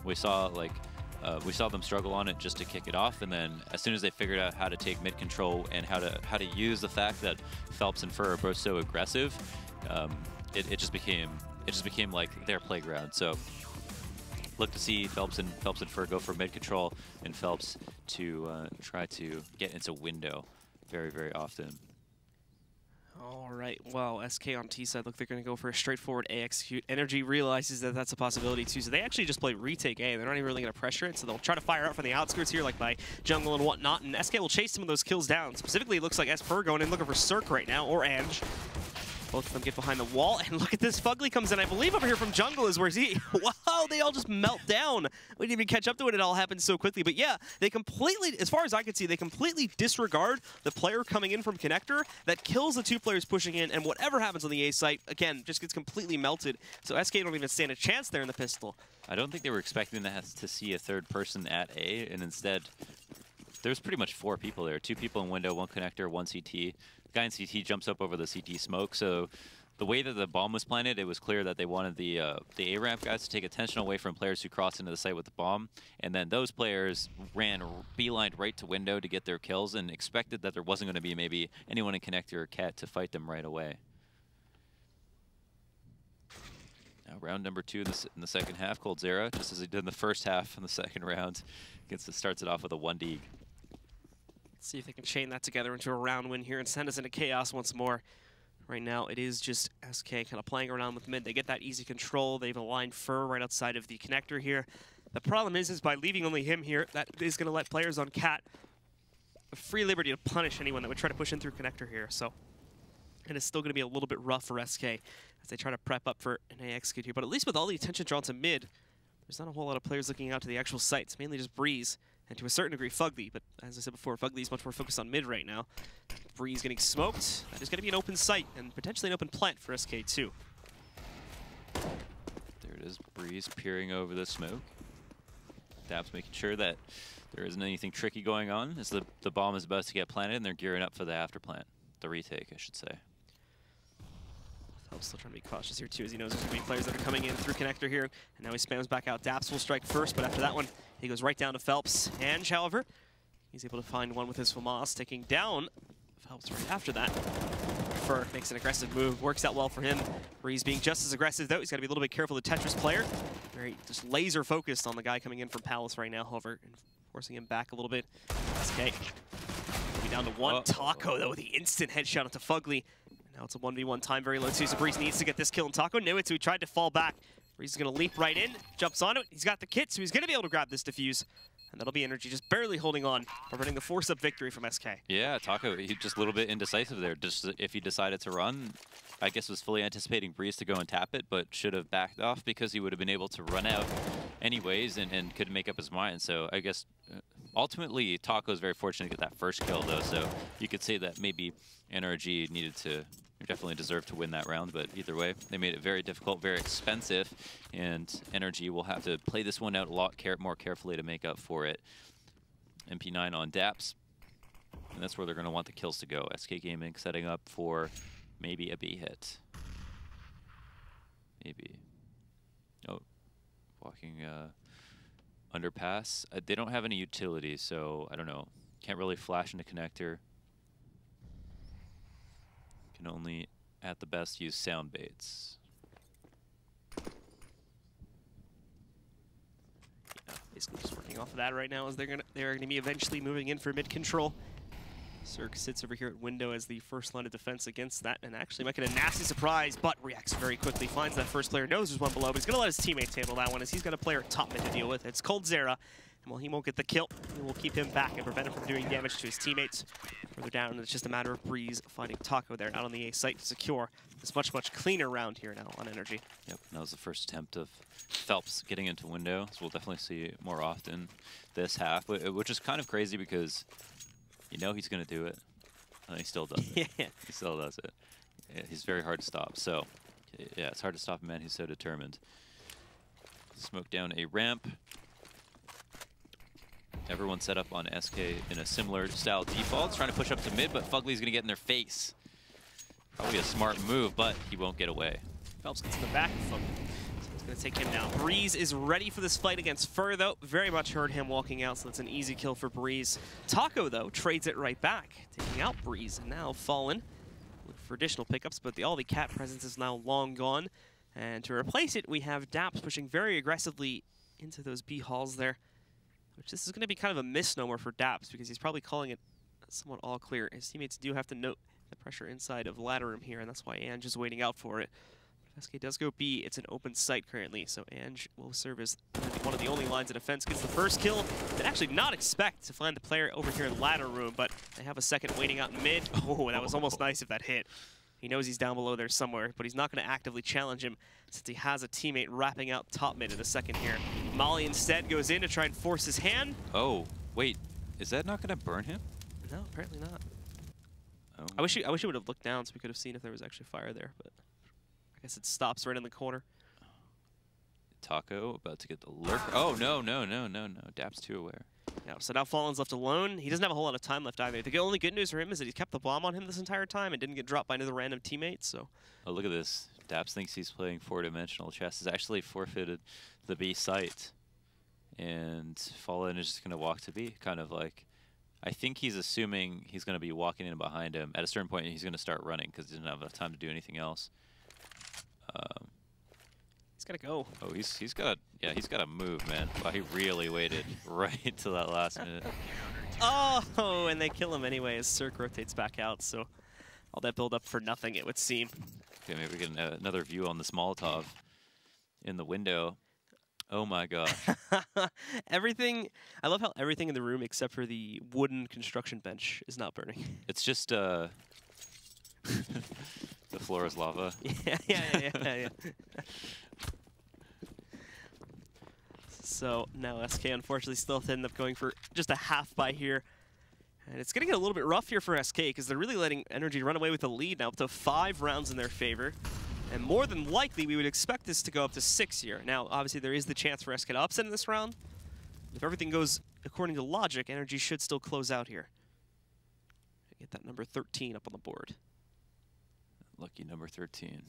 we saw them struggle on it just to kick it off, and then as soon as they figured out how to take mid control and how to use the fact that Phelps and Fur are both so aggressive, it just became like their playground. So look to see Phelps and Fur go for mid control, and Phelps to try to get into window very, very often. All right, well, SK on T side, look, they're going to go for a straightforward A execute. NRG realizes that that's a possibility too, so they actually just play retake A. They're not even really going to pressure it, so they'll try to fire out from the outskirts here, like by jungle and whatnot, and SK will chase some of those kills down. Specifically, it looks like Esper going in looking for Cirque right now, or Ange. Both of them get behind the wall, and look at this. Fugly comes in, I believe over here from jungle is where he... Wow, they all just melt down. We didn't even catch up to it. It all happened so quickly. But yeah, they completely, as far as I could see, they completely disregard the player coming in from connector that kills the two players pushing in, and whatever happens on the A site, again, just gets completely melted. So SK don't even stand a chance there in the pistol. I don't think they were expecting to see a third person at A, and instead, there's pretty much 4 people there. 2 people in window, 1 connector, 1 CT. The guy in CT jumps up over the CT smoke, so the way that the bomb was planted, it was clear that they wanted the A-ramp guys to take attention away from players who crossed into the site with the bomb, and then those players ran beelined right to window to get their kills and expected that there wasn't going to be maybe anyone in connector or cat to fight them right away. Now round number 2 in the second half, coldzera, just as he did in the first half in the second round, starts it off with a 1D. See if they can chain that together into a round win here and send us into chaos once more. Right now, it is just SK kind of playing around with mid. They get that easy control. They've aligned Fur right outside of the connector here. The problem is by leaving only him here, that is going to let players on Cat a free liberty to punish anyone that would try to push in through connector here. So it is still going to be a little bit rough for SK as they try to prep up for an A execute here. But at least with all the attention drawn to mid, there's not a whole lot of players looking out to the actual sites, mainly just Breeze. And to a certain degree, Fugly, but as I said before, Fugly is much more focused on mid right now. Breeze getting smoked. That is going to be an open site, and potentially an open plant for SK2. There it is, Breeze peering over the smoke. Dab's making sure that there isn't anything tricky going on as the bomb is about to get planted, and they're gearing up for the after plant. The retake, I should say. Phelps still trying to be cautious here, too, as he knows there's going to be players that are coming in through connector here. And now he spams back out. Daps will strike first, but after that one, he goes right down to Phelps. And, however, he's able to find one with his FAMAS, taking down Phelps right after that. Fur makes an aggressive move. Works out well for him. Breeze being just as aggressive, though. He's got to be a little bit careful. The Tetris player, very just laser focused on the guy coming in from Palace right now, however, and forcing him back a little bit. SK. Down to 1. Taco, though, with the instant headshot onto Fugly. Now it's a 1v1 time, very low too, so Breeze needs to get this kill, and Taco knew it, so he tried to fall back. Breeze is going to leap right in, jumps onto it. He's got the kit, so he's going to be able to grab this defuse. And that'll be NRG just barely holding on, preventing the force-up victory from SK. Yeah, Taco, he just a little bit indecisive there. Just if he decided to run, I guess was fully anticipating Breeze to go and tap it, but should have backed off because he would have been able to run out anyways and could make up his mind. So I guess ultimately Taco is very fortunate to get that first kill, though. So you could say that maybe NRG needed to... definitely deserved to win that round, but either way, they made it very difficult, very expensive, and NRG will have to play this one out a lot more carefully to make up for it. MP9 on Daps, and that's where they're going to want the kills to go. SK Gaming setting up for maybe a B hit. Maybe. Oh, walking underpass. They don't have any utilities, so I don't know. Can't really flash into connector. Can only, at the best, use sound baits. Yeah, basically just working off of that right now as they're gonna be eventually moving in for mid control. Cirque sits over here at window as the first line of defense against that, and actually might get a nasty surprise, but reacts very quickly, finds that first player, knows there's one below, but he's going to let his teammates handle that one as he's got a player top mid to deal with. It's coldzera, and while he won't get the kill, he will keep him back and prevent him from doing damage to his teammates. Further down, it's just a matter of Breeze finding Taco there out on the A site to secure this much cleaner round here now on NRG. Yep, that was the first attempt of Phelps getting into window, so we'll definitely see it more often this half, which is kind of crazy because you know he's going to do it. And he still does it. Yeah. He still does it. Yeah, he's very hard to stop. So, yeah, it's hard to stop a man who's so determined. Smoke down a ramp. Everyone set up on SK in a similar style default. Trying to push up to mid, but Fugly's going to get in their face. Probably a smart move, but he won't get away. Phelps gets in the back of Fugly. So it's going to take him down. Breeze is ready for this fight against Fur, though. Very much heard him walking out, so that's an easy kill for Breeze. Taco, though, trades it right back, taking out Breeze, and now Fallen. Look for additional pickups, but all the cat presence is now long gone. And to replace it, we have Daps pushing very aggressively into those B halls there, which this is going to be kind of a misnomer for Daps because he's probably calling it somewhat all clear. His teammates do have to note the pressure inside of ladder room here, and that's why Ange is waiting out for it. SK does go B. It's an open site currently, so Ange will serve as one of the only lines of defense. Gets the first kill. Did actually not expect to find the player over here in ladder room, but they have a second waiting out in mid. Oh, that was almost nice if that hit. He knows he's down below there somewhere, but he's not going to actively challenge him since he has a teammate wrapping out top mid in a second here. Molly instead goes in to try and force his hand. Oh, wait. Is that not going to burn him? No, apparently not. Oh. I wish he would have looked down so we could have seen if there was actually fire there, but I guess it stops right in the corner. Taco about to get the lurker. Oh, no. Dap's too aware. Yeah, so now Fallen's left alone. He doesn't have a whole lot of time left either. The only good news for him is that he's kept the bomb on him this entire time and didn't get dropped by another random teammate, so. Oh, look at this. Daps thinks he's playing four-dimensional chess. He's actually forfeited the B site. And Fallen is just going to walk to B, kind of like. I think he's assuming he's going to be walking in behind him. At a certain point, he's going to start running because he doesn't have enough time to do anything else. He's got to go. Oh, he's got to move, man. Wow, he really waited right to that last minute. Oh, and they kill him anyway as Cirque rotates back out, so all that build up for nothing, it would seem. Okay, maybe we get another view on this Molotov in the window. Oh my gosh. Everything, I love how everything in the room except for the wooden construction bench is not burning. It's just the floor is lava. Yeah. So now SK unfortunately still end up going for just a half by here. And it's going to get a little bit rough here for SK because they're really letting NRG run away with the lead now up to 5 rounds in their favor. And more than likely, we would expect this to go up to 6 here. Now, obviously, there is the chance for SK to upset in this round. If everything goes according to logic, NRG should still close out here. Get that number 13 up on the board. Lucky number 13.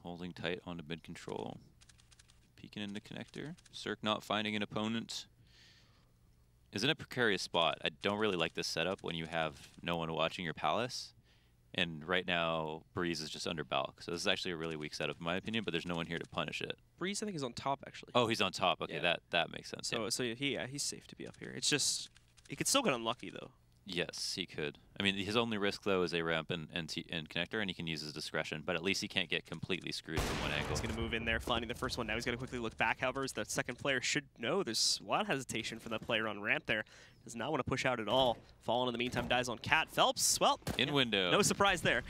Holding tight onto mid control. Peeking into connector. Cirque not finding an opponent. Is in a precarious spot. I don't really like this setup when you have no one watching your palace. And right now, Breeze is just under Balk. So this is actually a really weak setup in my opinion, but there's no one here to punish it. Breeze, I think, is on top, actually. Oh, he's on top. Okay, yeah. that makes sense. So he's safe to be up here. It's just, he could still get unlucky, though. Yes, he could. I mean, his only risk, though, is a ramp and connector, and he can use his discretion. But at least he can't get completely screwed from one angle. He's going to move in there, finding the first one. Now he's going to quickly look back, however, as the second player should know. There's a lot of hesitation from that player on ramp there. Does not want to push out at all. Fallen in the meantime dies on Cat. Phelps, well, in window. No surprise there.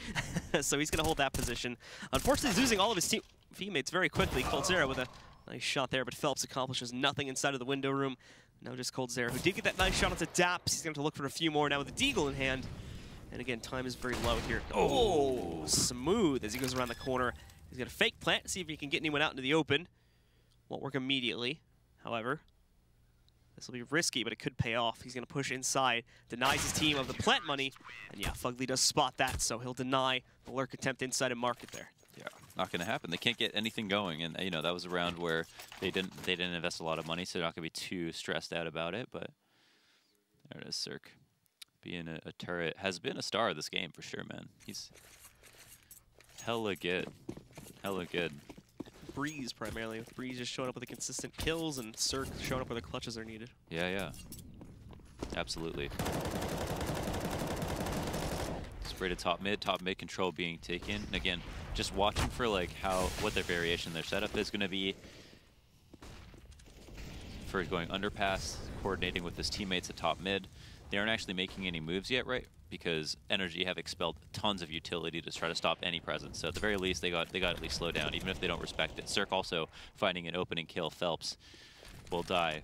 So he's going to hold that position. Unfortunately, he's losing all of his teammates very quickly. coldzera with a nice shot there, but Phelps accomplishes nothing inside of the window room. Now just coldzera, who did get that nice shot onto Daps. He's going to look for a few more now with the Deagle in hand. And again, time is very low here. Oh, smooth as he goes around the corner. He's going to fake plant, see if he can get anyone out into the open. Won't work immediately, however. This will be risky, but it could pay off. He's going to push inside, denies his team of the plant money. And yeah, Fugly does spot that, so he'll deny the lurk attempt inside and mark it there. Yeah, not going to happen. They can't get anything going, and you know that was a round where they didn't invest a lot of money, so they're not going to be too stressed out about it. But there it is, Cirque, being a turret, has been a star of this game for sure, man. He's hella good, hella good. Breeze primarily, with Breeze just showing up with the consistent kills, and Cirque showing up where the clutches are needed. Yeah. Absolutely. Spray to top mid control being taken. And again, just watching for like what their variation, their setup is going to be for going underpass, coordinating with his teammates at top mid. They aren't actually making any moves yet, right? Because NRG have expelled tons of utility to try to stop any presence. So at the very least, they got at least slow down, even if they don't respect it. Cirque also finding an opening kill. Phelps will die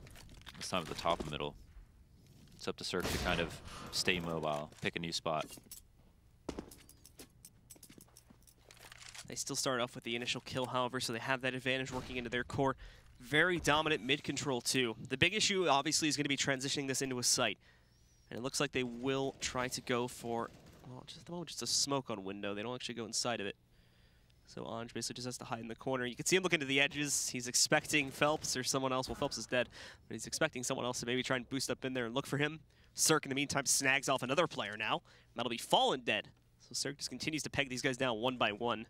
this time at the top and middle. It's up to Cirque to kind of stay mobile, pick a new spot. They still start off with the initial kill, however, so they have that advantage working into their core. Very dominant mid control, too. The big issue, obviously, is going to be transitioning this into a site. And it looks like they will try to go for, well, just at the moment, just a smoke on window. They don't actually go inside of it. So Anj basically just has to hide in the corner. You can see him looking to the edges. He's expecting Phelps or someone else. Well, Phelps is dead, but he's expecting someone else to maybe try and boost up in there and look for him. Cirque, in the meantime, snags off another player now. That'll be Fallen dead. So Cirque just continues to peg these guys down one by one.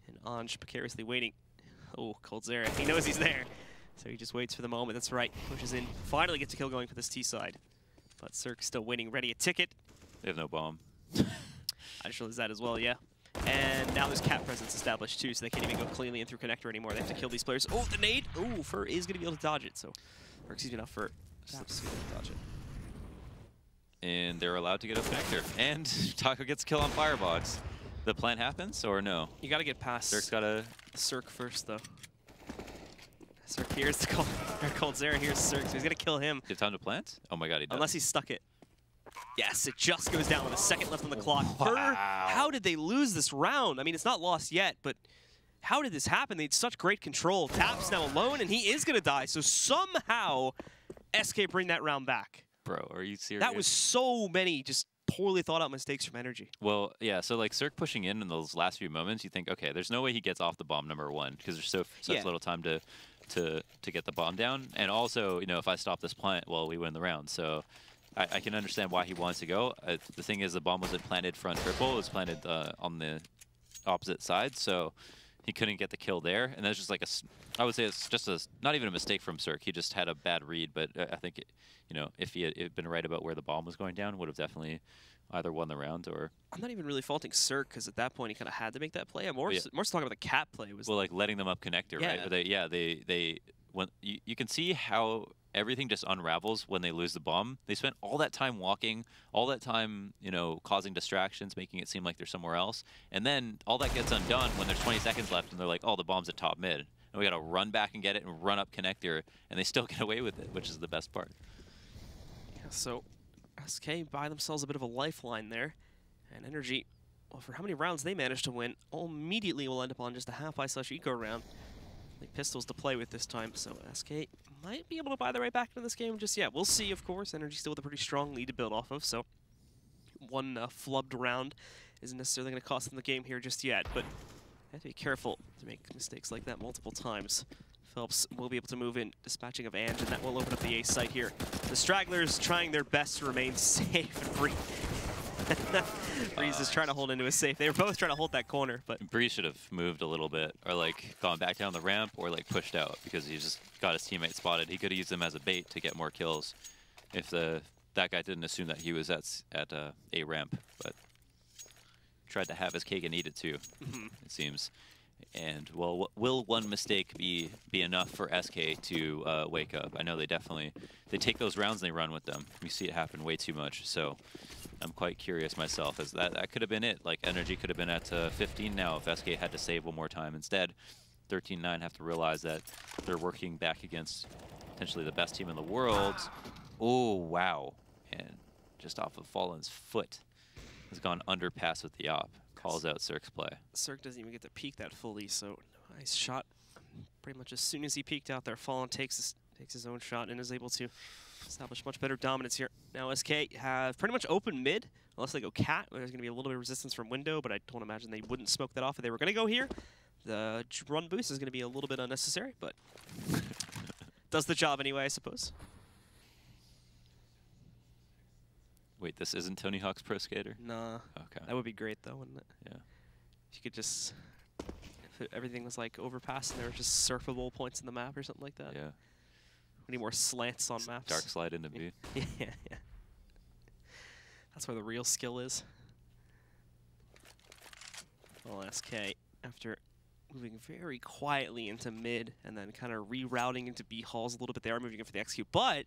And Anj precariously waiting. Oh, coldzera. He knows he's there. So he just waits for the moment. That's right. Pushes in. Finally gets a kill going for this T side. But Cirque still waiting, ready a ticket. They have no bomb. I just realized that as well, yeah. And now there's cat presence established too, so they can't even go cleanly in through connector anymore. They have to kill these players. Oh, the nade! Oh, Fur is going to be able to dodge it, so... Or excuse me, not Fur. Daps going to dodge it. And they're allowed to get a connector. And Taco gets a kill on Firebox. The plan happens, or no? You got to get past... Cirque's got to... Cirque first, though. Cirque here's the coldzera, here's Cirque, so he's going to kill him. Do you have time to plant? Oh my god, he does. Unless he stuck it. Yes, it just goes down with a second left on the clock. Wow. Fur, how did they lose this round? I mean, it's not lost yet, but how did this happen? They had such great control. Tap's now alone, and he is going to die. So somehow, SK bring that round back. Bro, are you serious? That was so many just poorly thought out mistakes from NRG. Well, yeah, so like Cirque pushing in those last few moments, you think, okay, there's no way he gets off the bomb number one because there's such little time to get the bomb down. And also, you know, if I stop this plant, well, we win the round. So I can understand why he wants to go. The thing is, the bomb wasn't planted front triple. It was planted on the opposite side, so he couldn't get the kill there. And that's just like I would say it's just not even a mistake from Cirque. He just had a bad read, but I think, you know, if he had been right about where the bomb was going down, would have definitely either won the round or... I'm not even really faulting Cirque, because at that point he kind of had to make that play. I'm more so talking about the cat play. Well, like letting them up connector, right? But you can see how everything just unravels when they lose the bomb. They spent all that time walking, all that time, you know, causing distractions, making it seem like they're somewhere else. And then all that gets undone when there's 20 seconds left and they're like, oh, the bomb's at top mid. And we got to run back and get it and run up connector, and they still get away with it, which is the best part. Yeah, so SK buy themselves a bit of a lifeline there. And NRG, well, for how many rounds they managed to win, immediately will end up on just a half /eco round. Like pistols to play with this time, so SK might be able to buy their way back into this game just yet. We'll see, of course. NRG still with a pretty strong lead to build off of, so one flubbed round isn't necessarily going to cost them the game here just yet, but they have to be careful to make mistakes like that multiple times. Phelps will be able to move in, dispatching of Anj, and that will open up the A site here. The Stragglers trying their best to remain safe and free. Breeze is trying to hold into a safe. They were both trying to hold that corner, but Breeze should have moved a little bit, or like gone back down the ramp, or like pushed out, because he just got his teammate spotted. He could have used them as a bait to get more kills if that guy didn't assume that he was at a ramp, but tried to have his cake and eat it too, it seems. And well, will one mistake be enough for SK to wake up? I know they take those rounds and they run with them. We see it happen way too much, so I'm quite curious myself, as that could have been it. Like, NRG could have been at 15 now if SK had to save one more time. Instead, 13-9 have to realize that they're working back against potentially the best team in the world. Oh, wow. And just off of Fallen's foot, has gone underpass with the op. Calls out Cirque's play. Cirque doesn't even get to peek that fully, so nice shot. Pretty much as soon as he peeked out there, Fallen takes his own shot and is able to establish much better dominance here. Now SK have pretty much open mid, unless they go cat. There's going to be a little bit of resistance from window, but I don't imagine they wouldn't smoke that off if they were going to go here. The run boost is going to be a little bit unnecessary, but does the job anyway, I suppose. Wait, this isn't Tony Hawk's Pro Skater? Nah. Okay. That would be great, though, wouldn't it? Yeah. If you could just... If everything was like overpass and there were just surfable points in the map or something like that. Yeah. We need more slants on maps. Dark slide into B. Yeah. That's where the real skill is. Well, SK, after moving very quietly into mid and then kind of rerouting into B halls a little bit, they are moving in for the execute. But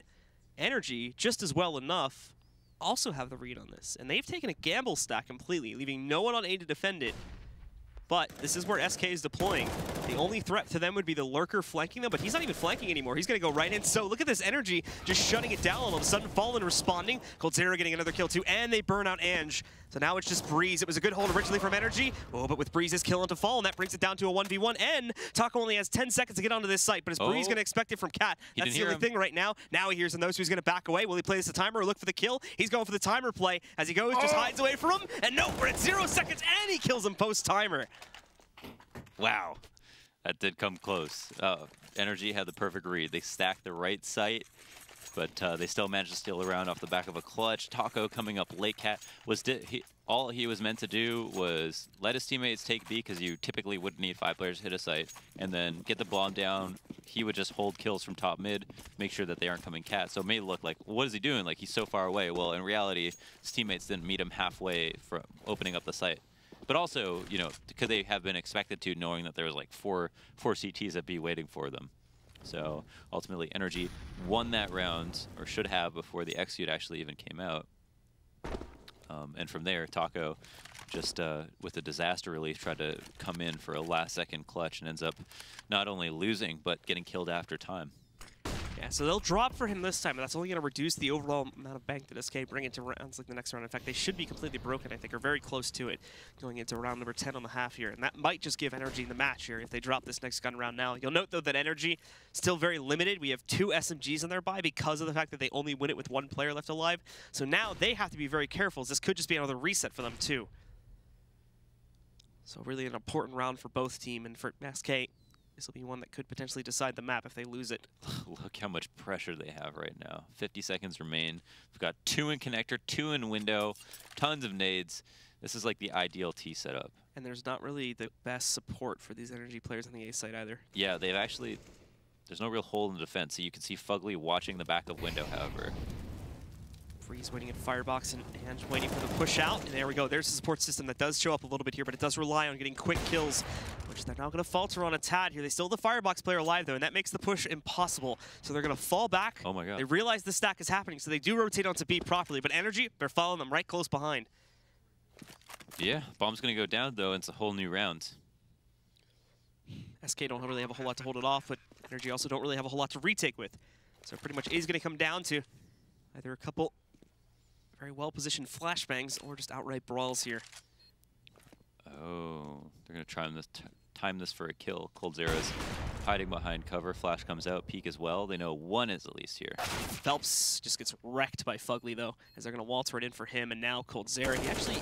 NRG, just as well enough, also have the read on this. And they've taken a gamble stack completely, leaving no one on A to defend it. But this is where SK is deploying. The only threat to them would be the lurker flanking them, but he's not even flanking anymore. He's going to go right in. So look at this NRG just shutting it down all of a sudden. Fallen responding. coldzera getting another kill too, and they burn out Ange. So now it's just Breeze. It was a good hold originally from NRG. Oh, but with Breeze's kill onto Fallen, that brings it down to a 1v1. And Taco only has 10 seconds to get onto this site, but is Breeze going to expect it from Cat? That's the only thing right now. Now he hears him though, so he's going to back away. Will he play this a timer or look for the kill? He's going for the timer play. As he goes, just hides away from him. And no, we're at 0 seconds, and he kills him post-timer. Wow, that did come close. NRG had the perfect read. They stacked the right site, but they still managed to steal around off the back of a clutch. Taco coming up late. Cat was all he was meant to do was let his teammates take B, because you typically wouldn't need 5 players to hit a site, and then get the bomb down. He would just hold kills from top mid, make sure that they aren't coming Cat. So it may look like, what is he doing? Like, he's so far away. Well, in reality, his teammates didn't meet him halfway from opening up the site. But also, you know, could they have been expected to, knowing that there was like four CTs at B waiting for them? So ultimately, NRG won that round, or should have, before the execute actually even came out. And from there, Taco just with a disaster relief tried to come in for a last-second clutch and ends up not only losing but getting killed after time. Yeah, so they'll drop for him this time, but that's only going to reduce the overall amount of bank that SK bring into rounds like the next round. In fact, they should be completely broken, I think, or very close to it, going into round number 10 on the half here. And that might just give NRG the match here if they drop this next gun round now. You'll note, though, that NRG still very limited. We have 2 SMGs on their buy because of the fact that they only win it with 1 player left alive. So now they have to be very careful, as this could just be another reset for them, too. So really an important round for both team, and for SK, this will be one that could potentially decide the map if they lose it. Look how much pressure they have right now. 50 seconds remain. We've got 2 in connector, 2 in window, tons of nades. This is like the ideal T setup. And there's not really the best support for these NRG players on the A side either. Yeah, they've actually, there's no real hole in the defense. So you can see Fugly watching the back of window, however. Freeze waiting at Firebox and waiting for the push out. And there we go. There's the support system that does show up a little bit here, but it does rely on getting quick kills, which they're now going to falter on a tad here. They still have the Firebox player alive, though, and that makes the push impossible. So they're going to fall back. Oh, my God. They realize the stack is happening, so they do rotate onto B properly. But NRG, they're following them right close behind. Yeah, bomb's going to go down, though. It's a whole new round. SK don't really have a whole lot to hold it off, but NRG also don't really have a whole lot to retake with. So pretty much is going to come down to either a couple very well-positioned flashbangs or just outright brawls here. Oh, they're going to try time this for a kill. coldzera's hiding behind cover. Flash comes out. Peek as well. They know 1 is at least here. Phelps just gets wrecked by Fugly, though, as they're going to waltz right in for him. And now coldzera, he actually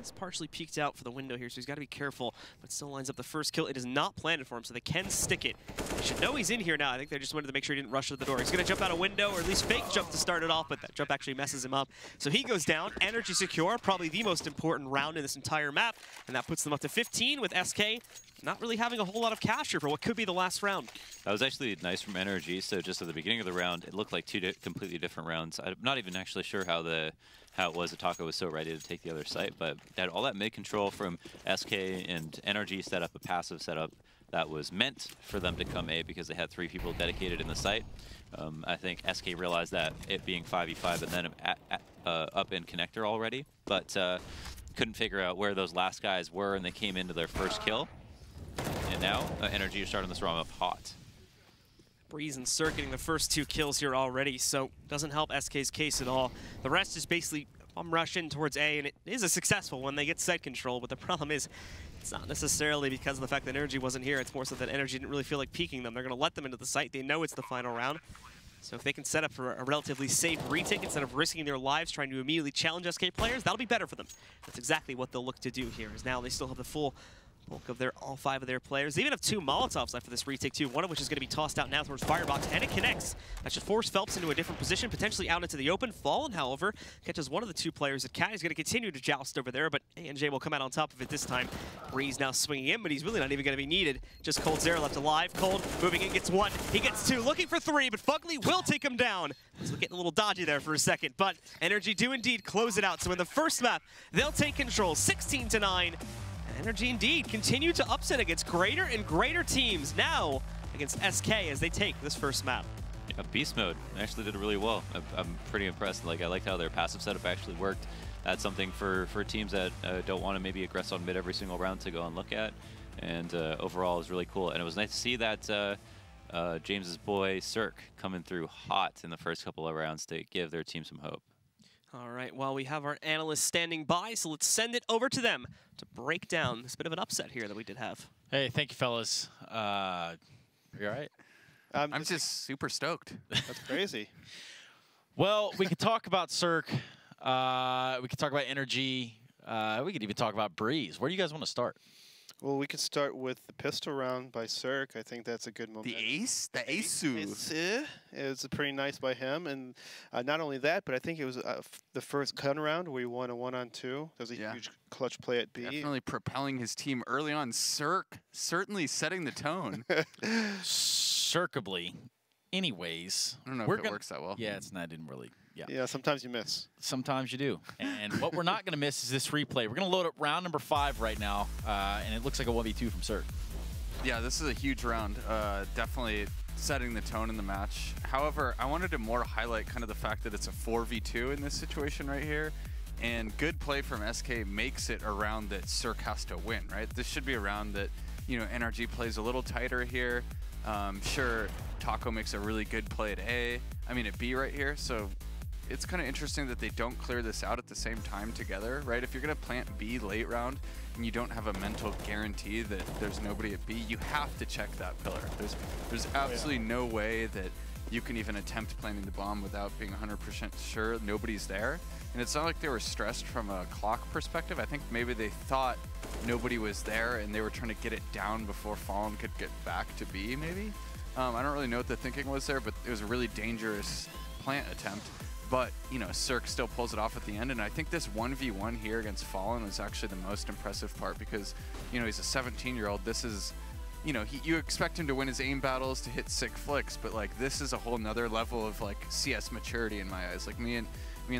is partially peeked out for the window here, so he's got to be careful, but still lines up the first kill. It is not planted for him, so they can stick it. They should know he's in here now. I think they just wanted to make sure he didn't rush to the door. He's going to jump out a window, or at least fake jump to start it off, but that jump actually messes him up. So he goes down. NRG secure, probably the most important round in this entire map, and that puts them up to 15 with SK not really having a whole lot of cash here for what could be the last round. That was actually nice from NRG. So just at the beginning of the round, it looked like 2 completely different rounds. I'm not even actually sure how it was that Taco was so ready to take the other site, but had all that mid control from SK, and NRG set up a passive setup that was meant for them to come A because they had 3 people dedicated in the site. I think SK realized that it being 5v5 and then up in connector already, but couldn't figure out where those last guys were, and they came into their first kill. And now NRG are starting this round up hot. Breeze and Cirque getting the first 2 kills here already, so doesn't help SK's case at all. The rest is basically rush in towards A, and it is a successful one. They get site control, but the problem is it's not necessarily because of the fact that NRG wasn't here. It's more so that NRG didn't really feel like peeking them. They're going to let them into the site. They know it's the final round. So if they can set up for a relatively safe retake instead of risking their lives trying to immediately challenge SK players, that'll be better for them. That's exactly what they'll look to do here, is now they still have the full bulk of all 5 of their players. They even have 2 Molotovs left for this retake too, one of which is going to be tossed out now towards Firebox, and it connects. That should force Phelps into a different position, potentially out into the open. Fallen, however, catches one of the 2 players at Cat. He's going to continue to joust over there, but NJ will come out on top of it this time. Breeze now swinging in, but he's really not even going to be needed. Just Cold Zera left alive. Cold moving in, gets 1. He gets 2, looking for 3, but Fugly will take him down. So getting a little dodgy there for a second, but NRG do indeed close it out. So in the first map, they'll take control, 16-9. And NRG indeed continue to upset against greater and greater teams now against SK as they take this first map. Yeah, Beast Mode actually did really well. I'm pretty impressed. Like, I liked how their passive setup actually worked. That's something for teams that don't want to maybe aggress on mid every single round to go and look at. And overall, it was really cool. And it was nice to see that James's boy Cirque coming through hot in the first couple of rounds to give their team some hope. All right, well, we have our analysts standing by, so let's send it over to them to break down this bit of an upset here that we did have. Hey, thank you, fellas. You all right? I'm just super stoked. That's crazy. Well, we could talk about Cirque. We could talk about NRG. We could even talk about Breeze. Where do you guys want to start? Well, we could start with the pistol round by Cirque. I think that's a good moment. The ace? The ace-oo. It was pretty nice by him. And not only that, but I think it was the first gun round where he won a 1-on-2. That was a huge clutch play at B. Definitely propelling his team early on. Cirque certainly setting the tone. Circably. Anyways. I don't know if it works that well. Yeah, it didn't really. Yeah, sometimes you miss. Sometimes you do. And what we're not going to miss is this replay. We're going to load up round number 5 right now, and it looks like a 1v2 from Cirque. Yeah, this is a huge round. Definitely setting the tone in the match. However, I wanted to more highlight kind of the fact that it's a 4v2 in this situation right here. And good play from SK makes it a round that Cirque has to win, right? This should be a round that, you know, NRG plays a little tighter here. Sure, Taco makes a really good play at B right here. So it's kind of interesting that they don't clear this out at the same time together, right? If you're going to plant B late round and you don't have a mental guarantee that there's nobody at B, you have to check that pillar. There's absolutely no way that you can even attempt planting the bomb without being 100% sure nobody's there. And it's not like they were stressed from a clock perspective. I think maybe they thought nobody was there and they were trying to get it down before Fallen could get back to B, maybe. I don't really know what the thinking was there, but it was a really dangerous plant attempt. But, you know, Cirque still pulls it off at the end, and I think this 1v1 here against Fallen was actually the most impressive part because, you know, he's a 17-year-old. This is, you know, you expect him to win his aim battles, to hit sick flicks, but, like, this is a whole nother level of, like, CS maturity in my eyes. Like, me and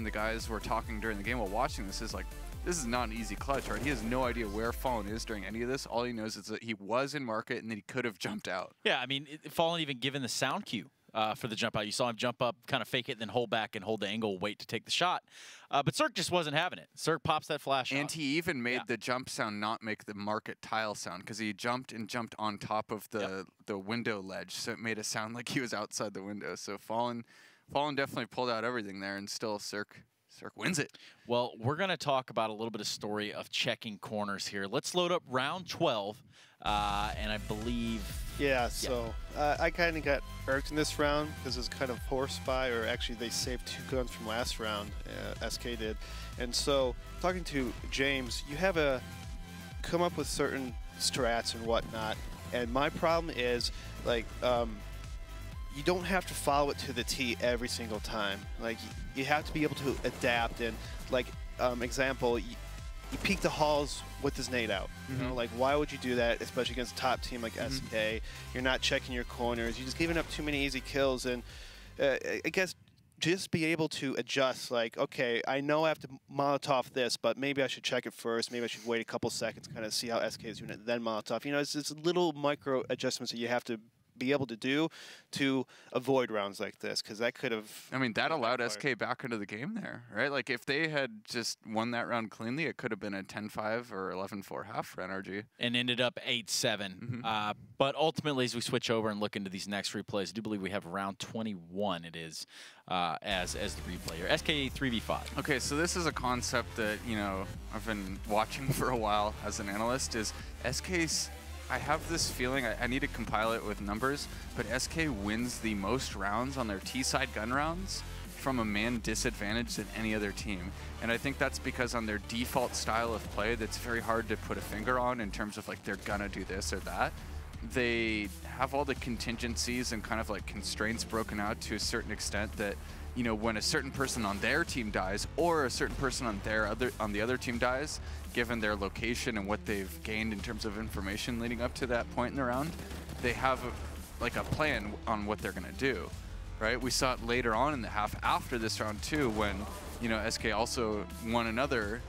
the guys were talking during the game while watching this is, like, this is not an easy clutch, right? He has no idea where Fallen is during any of this. All he knows is that he was in market and that he could have jumped out. Yeah, I mean, Fallen even given the sound cue. For the jump out. You saw him jump up, kind of fake it, then hold back and hold the angle, wait to take the shot. But Cirque just wasn't having it. Cirque pops that flash and out. He even made the jump sound not make the market tile sound because he jumped on top of the window ledge, so it made it sound like he was outside the window. So Fallen definitely pulled out everything there, and still Cirque wins it. Well, we're going to talk about a little bit of story of checking corners here. Let's load up round 12, and I believe... Yeah, so I kind of got irked in this round because it was kind of horse by, or actually they saved 2 guns from last round, SK did. And so, talking to James, you have to come up with certain strats and whatnot, and my problem is, like, you don't have to follow it to the T every single time. Like, you have to be able to adapt, and, like, example, you peek the halls with his nade out. You know, like, why would you do that, especially against a top team like SK? You're not checking your corners. You're just giving up too many easy kills. And I guess just be able to adjust, like, okay, I know I have to Molotov this, but maybe I should check it first. Maybe I should wait a couple seconds, kind of see how SK is doing it, then Molotov. You know, it's just little micro adjustments that you have to be able to do to avoid rounds like this, because that could have... I mean, that allowed SK back into the game there, right? Like, if they had just won that round cleanly, it could have been a 10-5 or 11-4 half for NRG. And ended up 8-7. But ultimately, as we switch over and look into these next replays, I do believe we have round 21, it is, as the replay here. SK 3v5. Okay, so this is a concept that, you know, I've been watching for a while as an analyst, is SK's... I have this feeling, I need to compile it with numbers, but SK wins the most rounds on their T-side gun rounds from a man disadvantage than any other team. And I think that's because on their default style of play that's very hard to put a finger on in terms of like they're gonna do this or that. They have all the contingencies and kind of like constraints broken out to a certain extent that, you know, when a certain person on their team dies or a certain person on the other team dies, given their location and what they've gained in terms of information leading up to that point in the round, they have like a plan on what they're gonna do, right? We saw it later on in the half after this round too, when, you know, SK also won another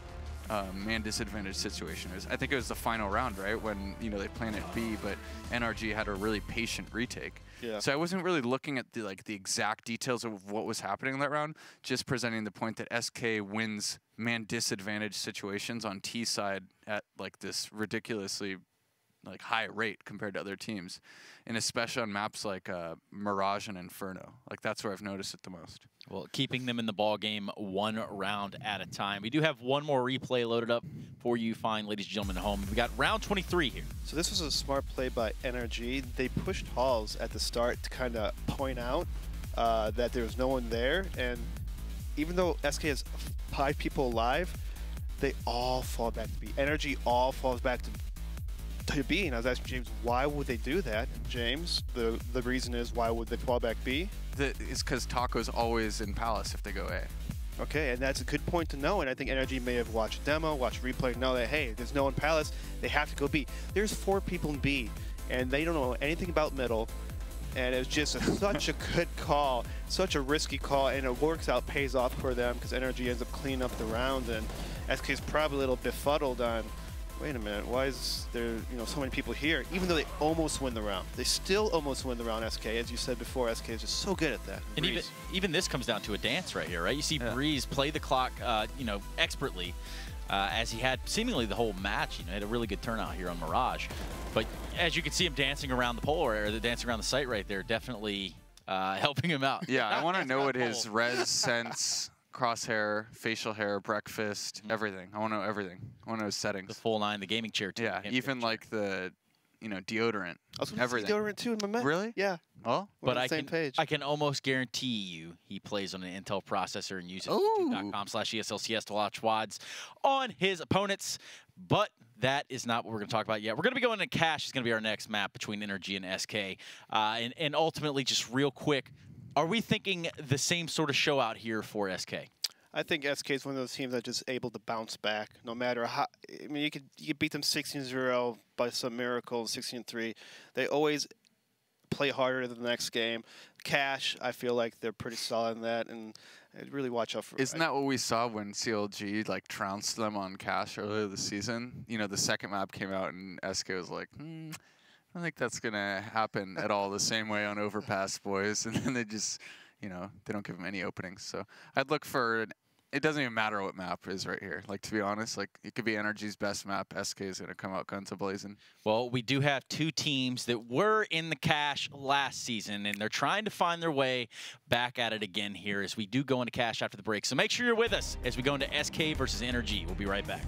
man disadvantage situation. I think it was the final round, right, when, you know, they planted B, but NRG had a really patient retake. Yeah. So I wasn't really looking at the exact details of what was happening in that round, just presenting the point that SK wins man disadvantage situations on T side at like this ridiculously like high rate compared to other teams, and especially on maps like Mirage and Inferno. Like that's where I've noticed it the most. Well, keeping them in the ball game one round at a time. We do have one more replay loaded up for you fine, ladies and gentlemen at home. We got round 23 here. So this was a smart play by NRG. They pushed Halls at the start to kind of point out that there was no one there, and even though SK has 5 people alive, they all fall back to B. NRG all falls back to B, and I was asking James, why would they do that? And James, the reason is, why would they fall back B? It's because Taco's always in Palace if they go A. Okay, and that's a good point to know, and I think NRG may have watched demo, watched replay, know that, hey, there's no one in Palace, they have to go B. There's 4 people in B, and they don't know anything about middle, and it was just such a good call, such a risky call, and it works out, pays off for them, because NRG ends up cleaning up the round, and SK's probably a little befuddled on, wait a minute, why is there, you know, so many people here? Even though they almost win the round. They still almost win the round, SK. As you said before, SK is just so good at that. And even this comes down to a dance right here, right? You see Breeze play the clock, you know, expertly, as he had seemingly the whole match. You know, had a really good turnout here on Mirage. But as you can see him dancing around the pole, or dancing around the site right there, definitely helping him out. Yeah, I want to know what his res sense, crosshair, facial hair, breakfast, everything. I want to know everything. I want to know his settings. The full 9, the gaming chair too. Yeah, even like the, you know, deodorant. I was going everything. to deodorant too in my Met. Really? Yeah. Oh. But I can almost guarantee you he plays on an Intel processor and uses youtube.com/ESLCS to watch WADs on his opponents. But that is not what we're going to talk about yet. We're going to be going to Cash. Is going to be our next map between NRG and SK. And ultimately, just real quick, are we thinking the same sort of show out here for SK? I think SK is one of those teams that's just able to bounce back no matter how. I mean, you could beat them 16-0 by some miracle, 16-3. They always play harder than the next game. Cash, I feel like they're pretty solid in that, and I'd really watch out for. Isn't that what we saw when CLG like trounced them on Cash earlier this season? You know, the second map came out and SK was like, I don't think that's gonna happen at all the same way on Overpass, boys. And then they just, you know, they don't give them any openings. So I'd look for it doesn't even matter what map is right here. Like, to be honest, like it could be NRG's best map. SK is gonna come out guns a-blazing. Well, we do have 2 teams that were in the Cash last season, and they're trying to find their way back at it again here as we do go into Cash after the break. So make sure you're with us as we go into SK versus NRG. We'll be right back.